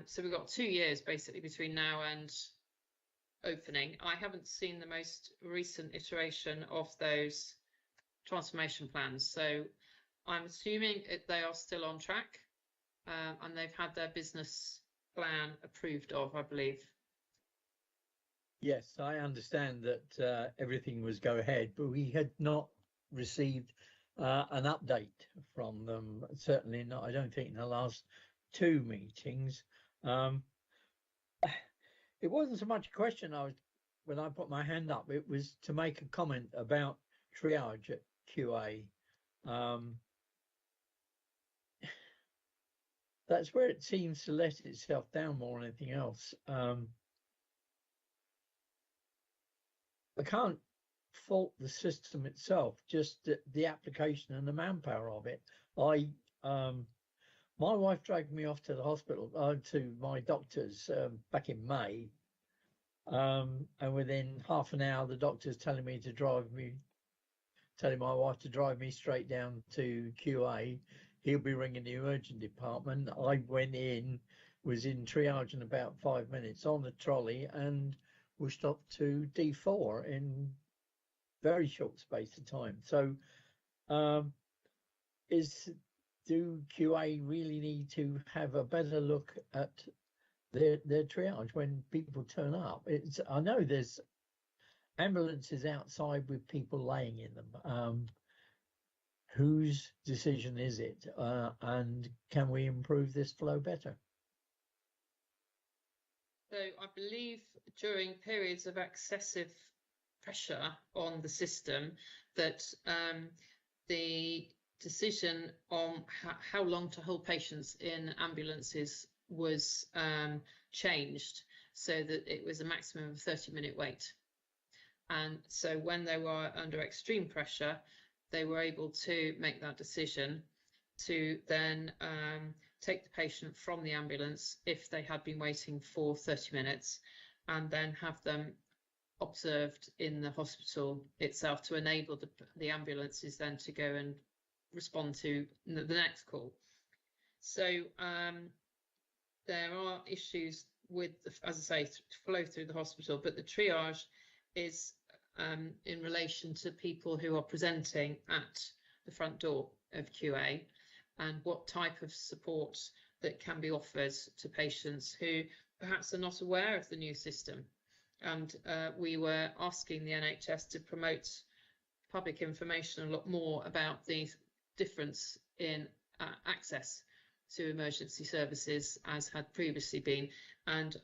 So we've got 2 years basically between now and opening. I haven't seen the most recent iteration of those transformation plans, so I'm assuming they are still on track, and they've had their business plan approved of, I believe. Yes, I understand that everything was go ahead, but we had not received an update from them. Certainly not, I don't think, in the last 2 meetings. It wasn't so much a question when I put my hand up, it was to make a comment about triage at QA. That's where it seems to let itself down more than anything else. I can't fault the system itself, just the application and the manpower of it. My wife dragged me off to the hospital, to my doctor's back in May, and within half an hour, the doctor's telling my wife to drive me straight down to QA. He'll be ringing the emergency department. I went in, was in triage in about 5 minutes on the trolley, and was stopped to D4 in very short space of time. So, do QA really need to have a better look at their triage when people turn up? I know there's ambulances outside with people laying in them. Whose decision is it? And can we improve this flow better? So I believe during periods of excessive pressure on the system that the decision on how long to hold patients in ambulances was changed, so that it was a maximum of 30-minute wait. And so when they were under extreme pressure, they were able to make that decision to then take the patient from the ambulance if they had been waiting for 30 minutes, and then have them observed in the hospital itself to enable the ambulances then to go and respond to the next call. So there are issues with, as I say, flow through the hospital, but the triage is in relation to people who are presenting at the front door of QA, and what type of support that can be offered to patients who perhaps are not aware of the new system. And we were asking the NHS to promote public information a lot more about the difference in access to emergency services as had previously been. And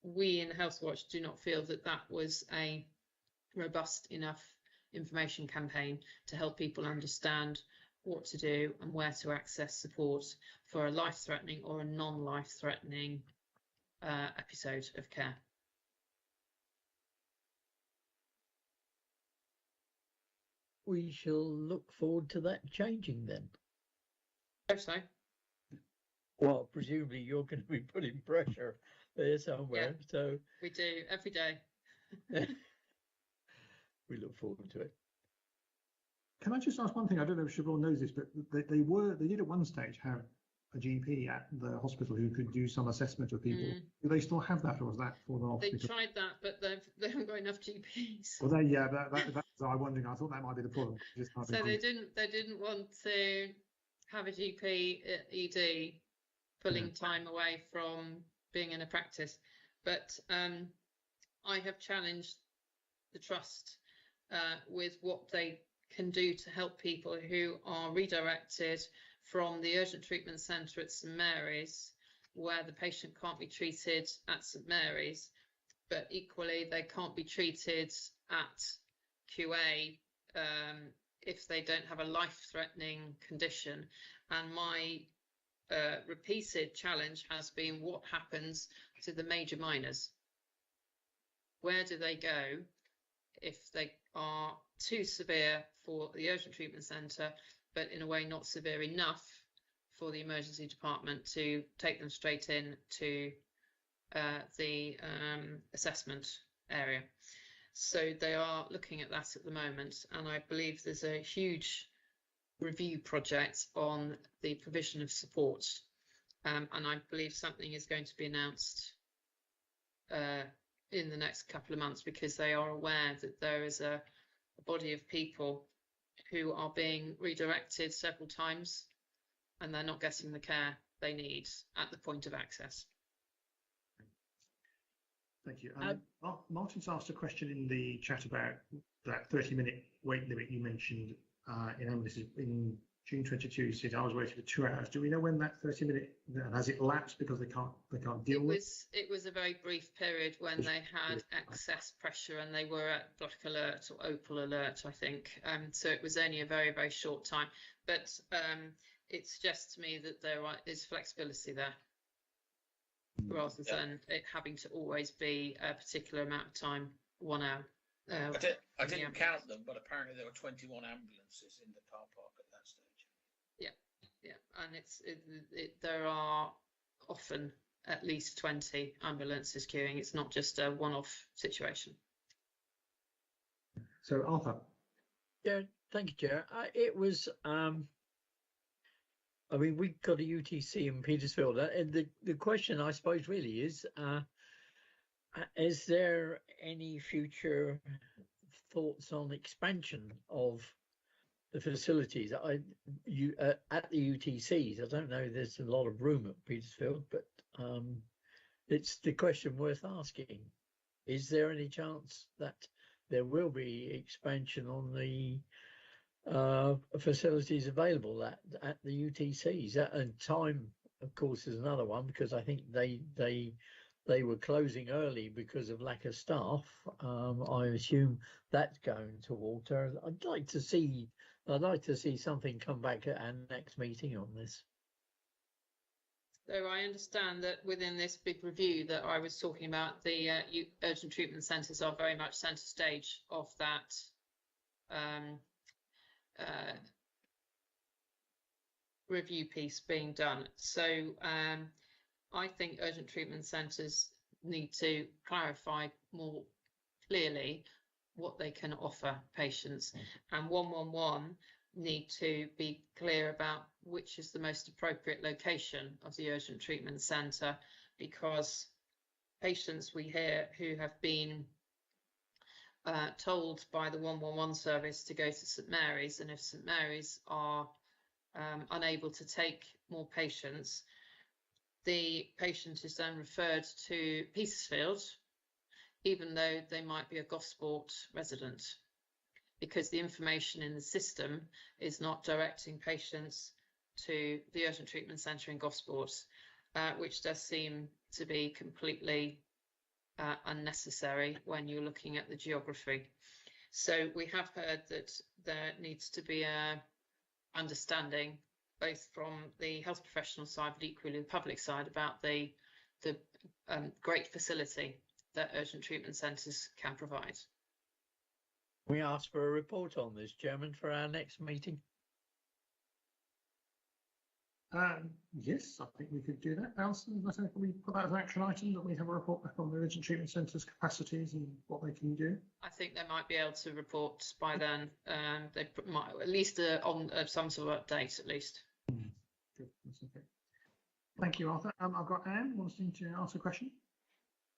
we in Healthwatch do not feel that that was a robust enough information campaign to help people understand what to do and where to access support for a life-threatening or a non-life-threatening episode of care. We shall look forward to that changing then. I hope so. Well, presumably you're going to be putting pressure there somewhere. Yeah, so we do every day. We look forward to it. Can I just ask one thing? I don't know if Siobhan knows this, but they did at one stage have a GP at the hospital who could do some assessment of people. Do they still have that, or was that fallen off? They tried that, but they haven't got enough GPs. Well, that's I'm wondering. I thought that might be the problem. So they didn't want to have a GP at ED pulling time away from being in a practice. But I have challenged the trust with what they can do to help people who are redirected from the urgent treatment centre at St Mary's, where the patient can't be treated at St Mary's, but equally they can't be treated at QA if they don't have a life-threatening condition. And my repeated challenge has been, what happens to the major minors? Where do they go if they are too severe for the urgent treatment centre, but in a way not severe enough for the emergency department to take them straight in to the assessment area. So they are looking at that at the moment, and I believe there's a huge review project on the provision of support, and I believe something is going to be announced in the next couple of months, because they are aware that there is a body of people who are being redirected several times and they're not getting the care they need at the point of access. Thank you. Martin's asked a question in the chat about that 30-minute wait limit you mentioned in ambulances in June 22. He said, I was waiting for 2 hours. Do we know when that 30-minute, has it lapsed because they can't deal with it? It was a very brief period when they had excess pressure and they were at black alert or opal alert, I think. So it was only a very, very short time. But it suggests to me that there is flexibility there, rather than it having to always be a particular amount of time, 1 hour. I didn't count them, but apparently there were 21 ambulances in the car park at that stage. Yeah, and there are often at least 20 ambulances queuing. It's not just a one-off situation. So Arthur. Yeah, thank you, Chair. It was I mean, we got a UTC in Petersfield, and the question, I suppose, really is there any future thoughts on expansion of the facilities at the UTCs? I don't know, there's a lot of room at Petersfield, but it's the question worth asking. Is there any chance that there will be expansion on the facilities available at the UTCs? And time, of course, is another one, because I think they were closing early because of lack of staff. I assume that's going to alter. I'd like to see something come back at our next meeting on this. So I understand that within this big review that I was talking about, the urgent treatment centres are very much centre stage of that review piece being done. So I think urgent treatment centres need to clarify more clearly what they can offer patients, and 111 need to be clear about which is the most appropriate location of the urgent treatment centre, because patients we hear who have been told by the 111 service to go to St Mary's, and if St Mary's are unable to take more patients, the patient is then referred to Petersfield, even though they might be a Gosport resident, because the information in the system is not directing patients to the urgent treatment centre in Gosport, which does seem to be completely unnecessary when you're looking at the geography. So we have heard that there needs to be a understanding, both from the health professional side but equally the public side, about the great facility that urgent treatment centres can provide. We asked for a report on this, Chairman, for our next meeting. Yes, I think we could do that. Alison, I think we put that as an action item, that we have a report back on the urgent treatment centres' capacities and what they can do. I think they might be able to report by then. They might, at least on some sort of update, at least. Good. That's okay. Thank you, Arthur. I've got Anne wanting to ask a question.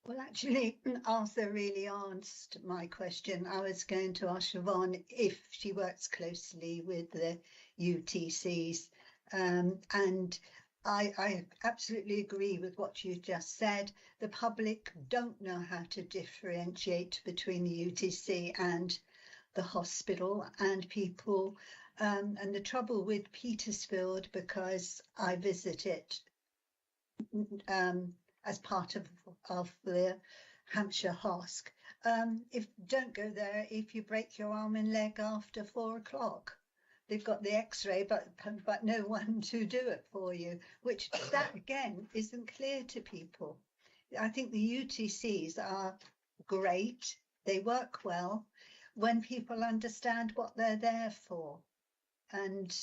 Well, actually, Arthur really answered my question. I was going to ask Siobhan if she works closely with the UTCs. And I absolutely agree with what you just said. The public don't know how to differentiate between the UTC and the hospital, and people, and the trouble with Petersfield, because I visit it as part of the Hampshire HOSC. Don't go there if you break your arm and leg after 4 o'clock. They've got the X-ray, but no one to do it for you, which that again isn't clear to people. I think the UTCs are great. They work well when people understand what they're there for. And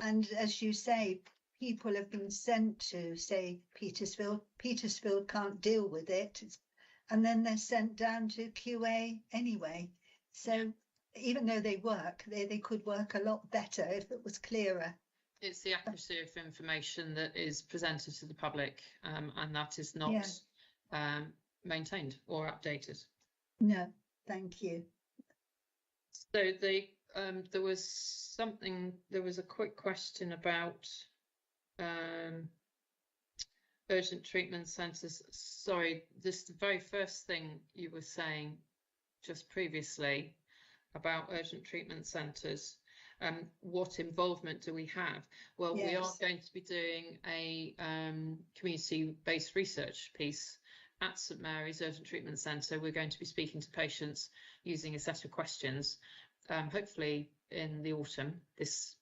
as you say, people have been sent to, say, Petersfield. Petersfield can't deal with it, and then they're sent down to QA anyway. So even though they work, they could work a lot better if it was clearer. It's the accuracy of information that is presented to the public, and that is not maintained or updated. No, thank you. So there was a quick question about urgent treatment centres. Sorry, this the very first thing you were saying just previously about urgent treatment centres. What involvement do we have? Well, we are going to be doing a community-based research piece at St Mary's Urgent Treatment Centre. We're going to be speaking to patients using a set of questions, hopefully in the autumn, this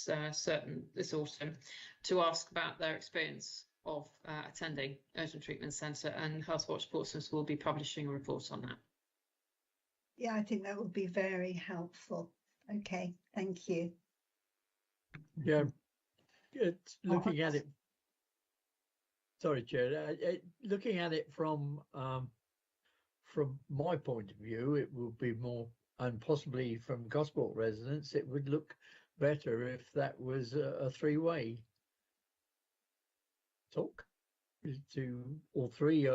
autumn, to ask about their experience of attending Urgent Treatment Centre, and Healthwatch Portsmouth will be publishing a report on that. Yeah, I think that would be very helpful. Okay, thank you. Yeah, it's looking at it. Sorry, Chair. Looking at it from my point of view, it would be more, and possibly from Gosport residents, it would look better if that was a three-way talk to all three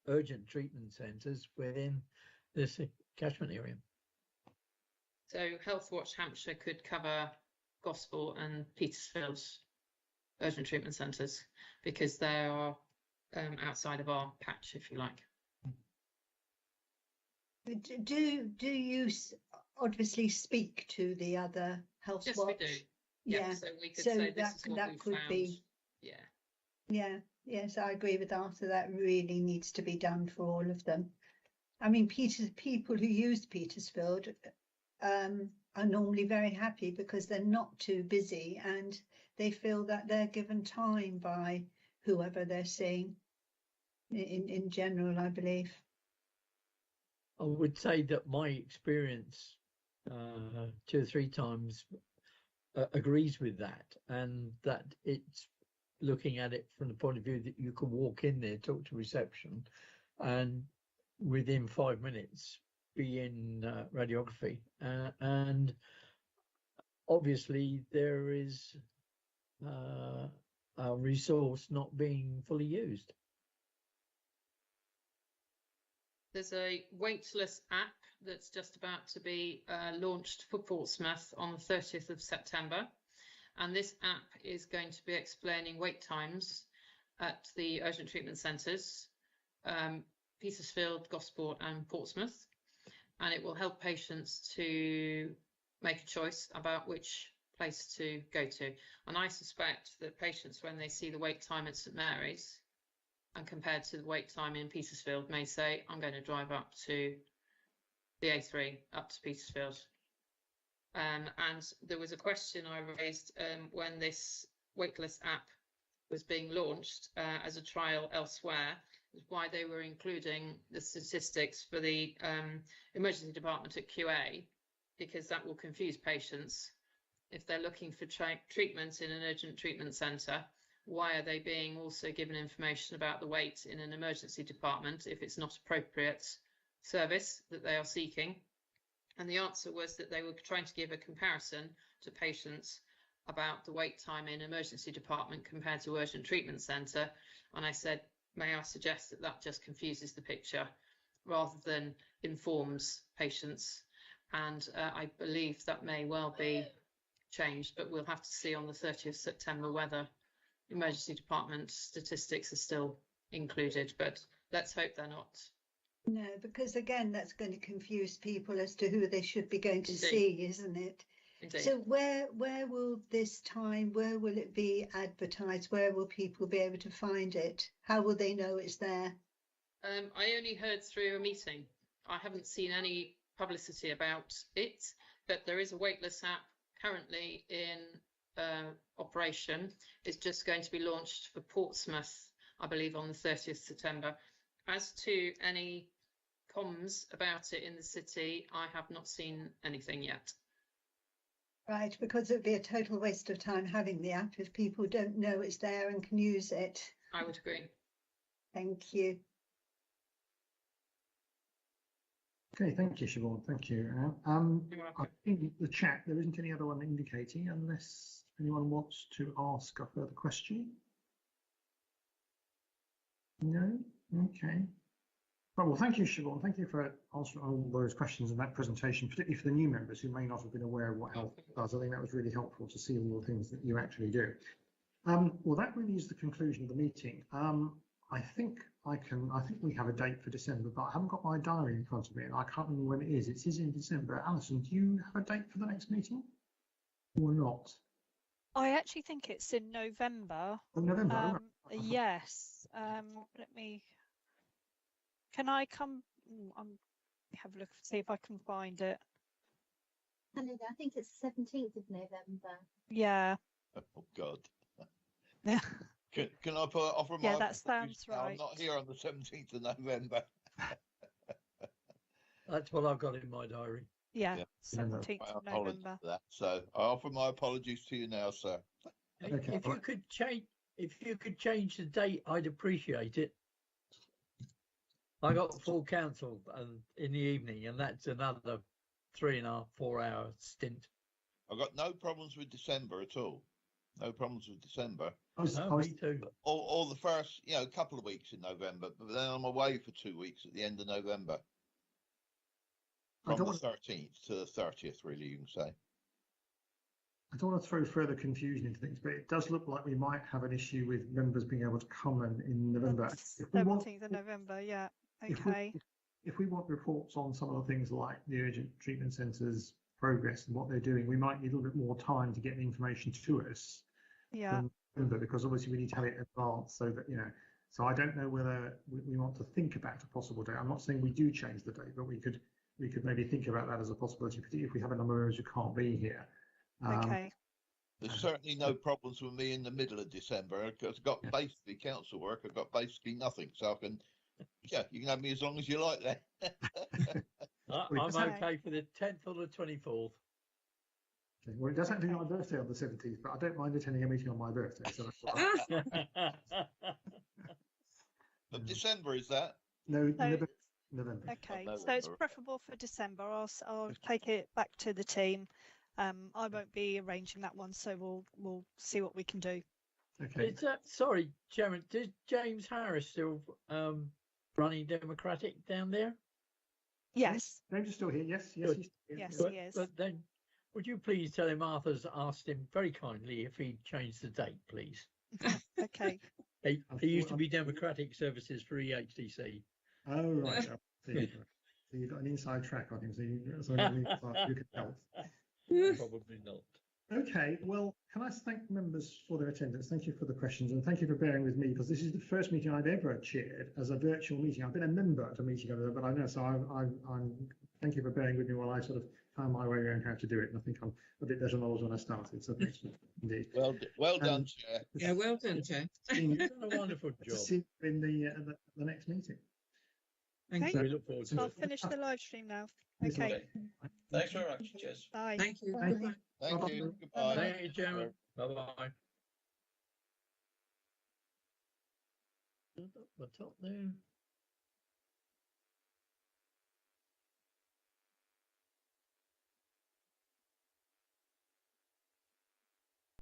urgent treatment centres within this catchment area. So Healthwatch Hampshire could cover Gosport and Petersfield's urgent treatment centres because they are outside of our patch, if you like. Do you obviously speak to the other Healthwatch? Yes, we do. Yeah, so we could say this is what we found. Yes, I agree with Arthur. That really needs to be done for all of them. I mean, people who use Petersfield are normally very happy because they're not too busy and they feel that they're given time by whoever they're seeing in general, I believe. I would say that my experience 2 or 3 times agrees with that, and that it's looking at it from the point of view that you can walk in there, talk to reception, and within 5 minutes be in radiography. And obviously there is a resource not being fully used. There's a waitlist app that's just about to be launched for Portsmouth on the 30th of September. And this app is going to be explaining wait times at the urgent treatment centres, Petersfield, Gosport and Portsmouth. And it will help patients to make a choice about which place to go to. And I suspect that patients, when they see the wait time at St Mary's, and compared to the wait time in Petersfield, may say, I'm going to drive up to the A3, up to Petersfield. And there was a question I raised when this waitlist app was being launched as a trial elsewhere, why they were including the statistics for the emergency department at QA, because that will confuse patients. If they're looking for treatment in an urgent treatment centre, why are they being also given information about the wait in an emergency department if it's not appropriate service that they are seeking? And the answer was that they were trying to give a comparison to patients about the wait time in emergency department compared to urgent treatment centre. And I said, may I suggest that that just confuses the picture rather than informs patients? And I believe that may well be changed, but we'll have to see on the 30th of September whether emergency department statistics are still included, but let's hope they're not. No, because again, that's going to confuse people as to who they should be going to see, isn't it? Indeed. So where will this time, where will it be advertised? Where will people be able to find it? How will they know it's there? I only heard through a meeting. I haven't seen any publicity about it, but there is a waitlist app currently in operation. It's just going to be launched for Portsmouth, I believe, on the 30th of September. As to any comms about it in the city, I have not seen anything yet. Right, because it would be a total waste of time having the app if people don't know it's there and can use it. I would agree. Thank you. Okay, thank you, Siobhan. Thank you. I think the chat, there isn't any other one indicating unless anyone wants to ask a further question. No? Okay. Well, thank you, Siobhan. Thank you for answering all those questions in that presentation, particularly for the new members who may not have been aware of what health does. I think that was really helpful to see all the things that you actually do. Well, that really is the conclusion of the meeting. I think we have a date for December, but I haven't got my diary in front of me and I can't remember when it is. It is in December. Alison, do you have a date for the next meeting or not? I actually think it's in November. Oh, November. Yes. Let me. Can I come? Have a look, see if I can find it. Hello there, I think it's 17th of November. Yeah. Oh God. Yeah. Can I offer my? Yeah, that sounds right. I'm not here on the 17th of November. That's what I've got in my diary. Yeah, Yeah. 17th of My apologies November. for that. So I offer my apologies to you now, sir. Okay. If you could change the date, I'd appreciate it. I got full council in the evening, and that's another 3.5, 4 hour stint. I've got no problems with December at all. No problems with December. Me too. Or the first, couple of weeks in November, but then I'm away for 2 weeks at the end of November. From the 13th to the 30th, really, you can say. I don't want to throw further confusion into things, but it does look like we might have an issue with members being able to come in November. 17th of November, yeah. Okay. If we want reports on some of the things like the urgent treatment centres progress and what they're doing, we might need a little bit more time to get the information to us. Yeah. Because obviously we need to have it in advance so that, so I don't know whether we want to think about a possible date. I'm not saying we do change the date, but we could maybe think about that as a possibility, particularly if we have a number of members who can't be here. Okay. There's certainly no problems with me in the middle of December because I've got basically council work. I've got basically nothing, so I can, you can have me as long as you like there. I'm okay for the 10th or the 24th. Okay. Well, it does have to be my birthday on the 17th, but I don't mind attending a meeting on my birthday. So But December is that? No, November. Okay, November. so it's preferable for December. I'll take it back to the team. I won't be arranging that one, so we'll see what we can do. Okay. Sorry, Chairman. Is James Harris still running Democratic down there? Yes. James is still here. Yes, Yes, but, he is. But then, would you please tell him Arthur's asked him very kindly if he'd change the date, please? Okay. He used to be Democratic Services for EHDC. Oh, right. So you've got an inside track on him, so you can help. Probably not. Okay, well, can I thank members for their attendance? Thank you for the questions and thank you for bearing with me because this is the first meeting I've ever chaired as a virtual meeting. I've been a member at a meeting over there, but I know, so I'm thank you for bearing with me while I sort of found my way around how to do it. And I think I'm a bit better than I was when I started, so thanks indeed. Well done, Chair. Yeah, well done, Chair. You've done a wonderful job. To see you in the next meeting. Thank you. We look forward to I'll it. finish the live stream now. Yes, Okay. Thanks very much. Cheers. Bye. Thank you. Thank Bye-bye. Thank you. Goodbye. Thank you, Chairman. Bye-bye. Up the top there.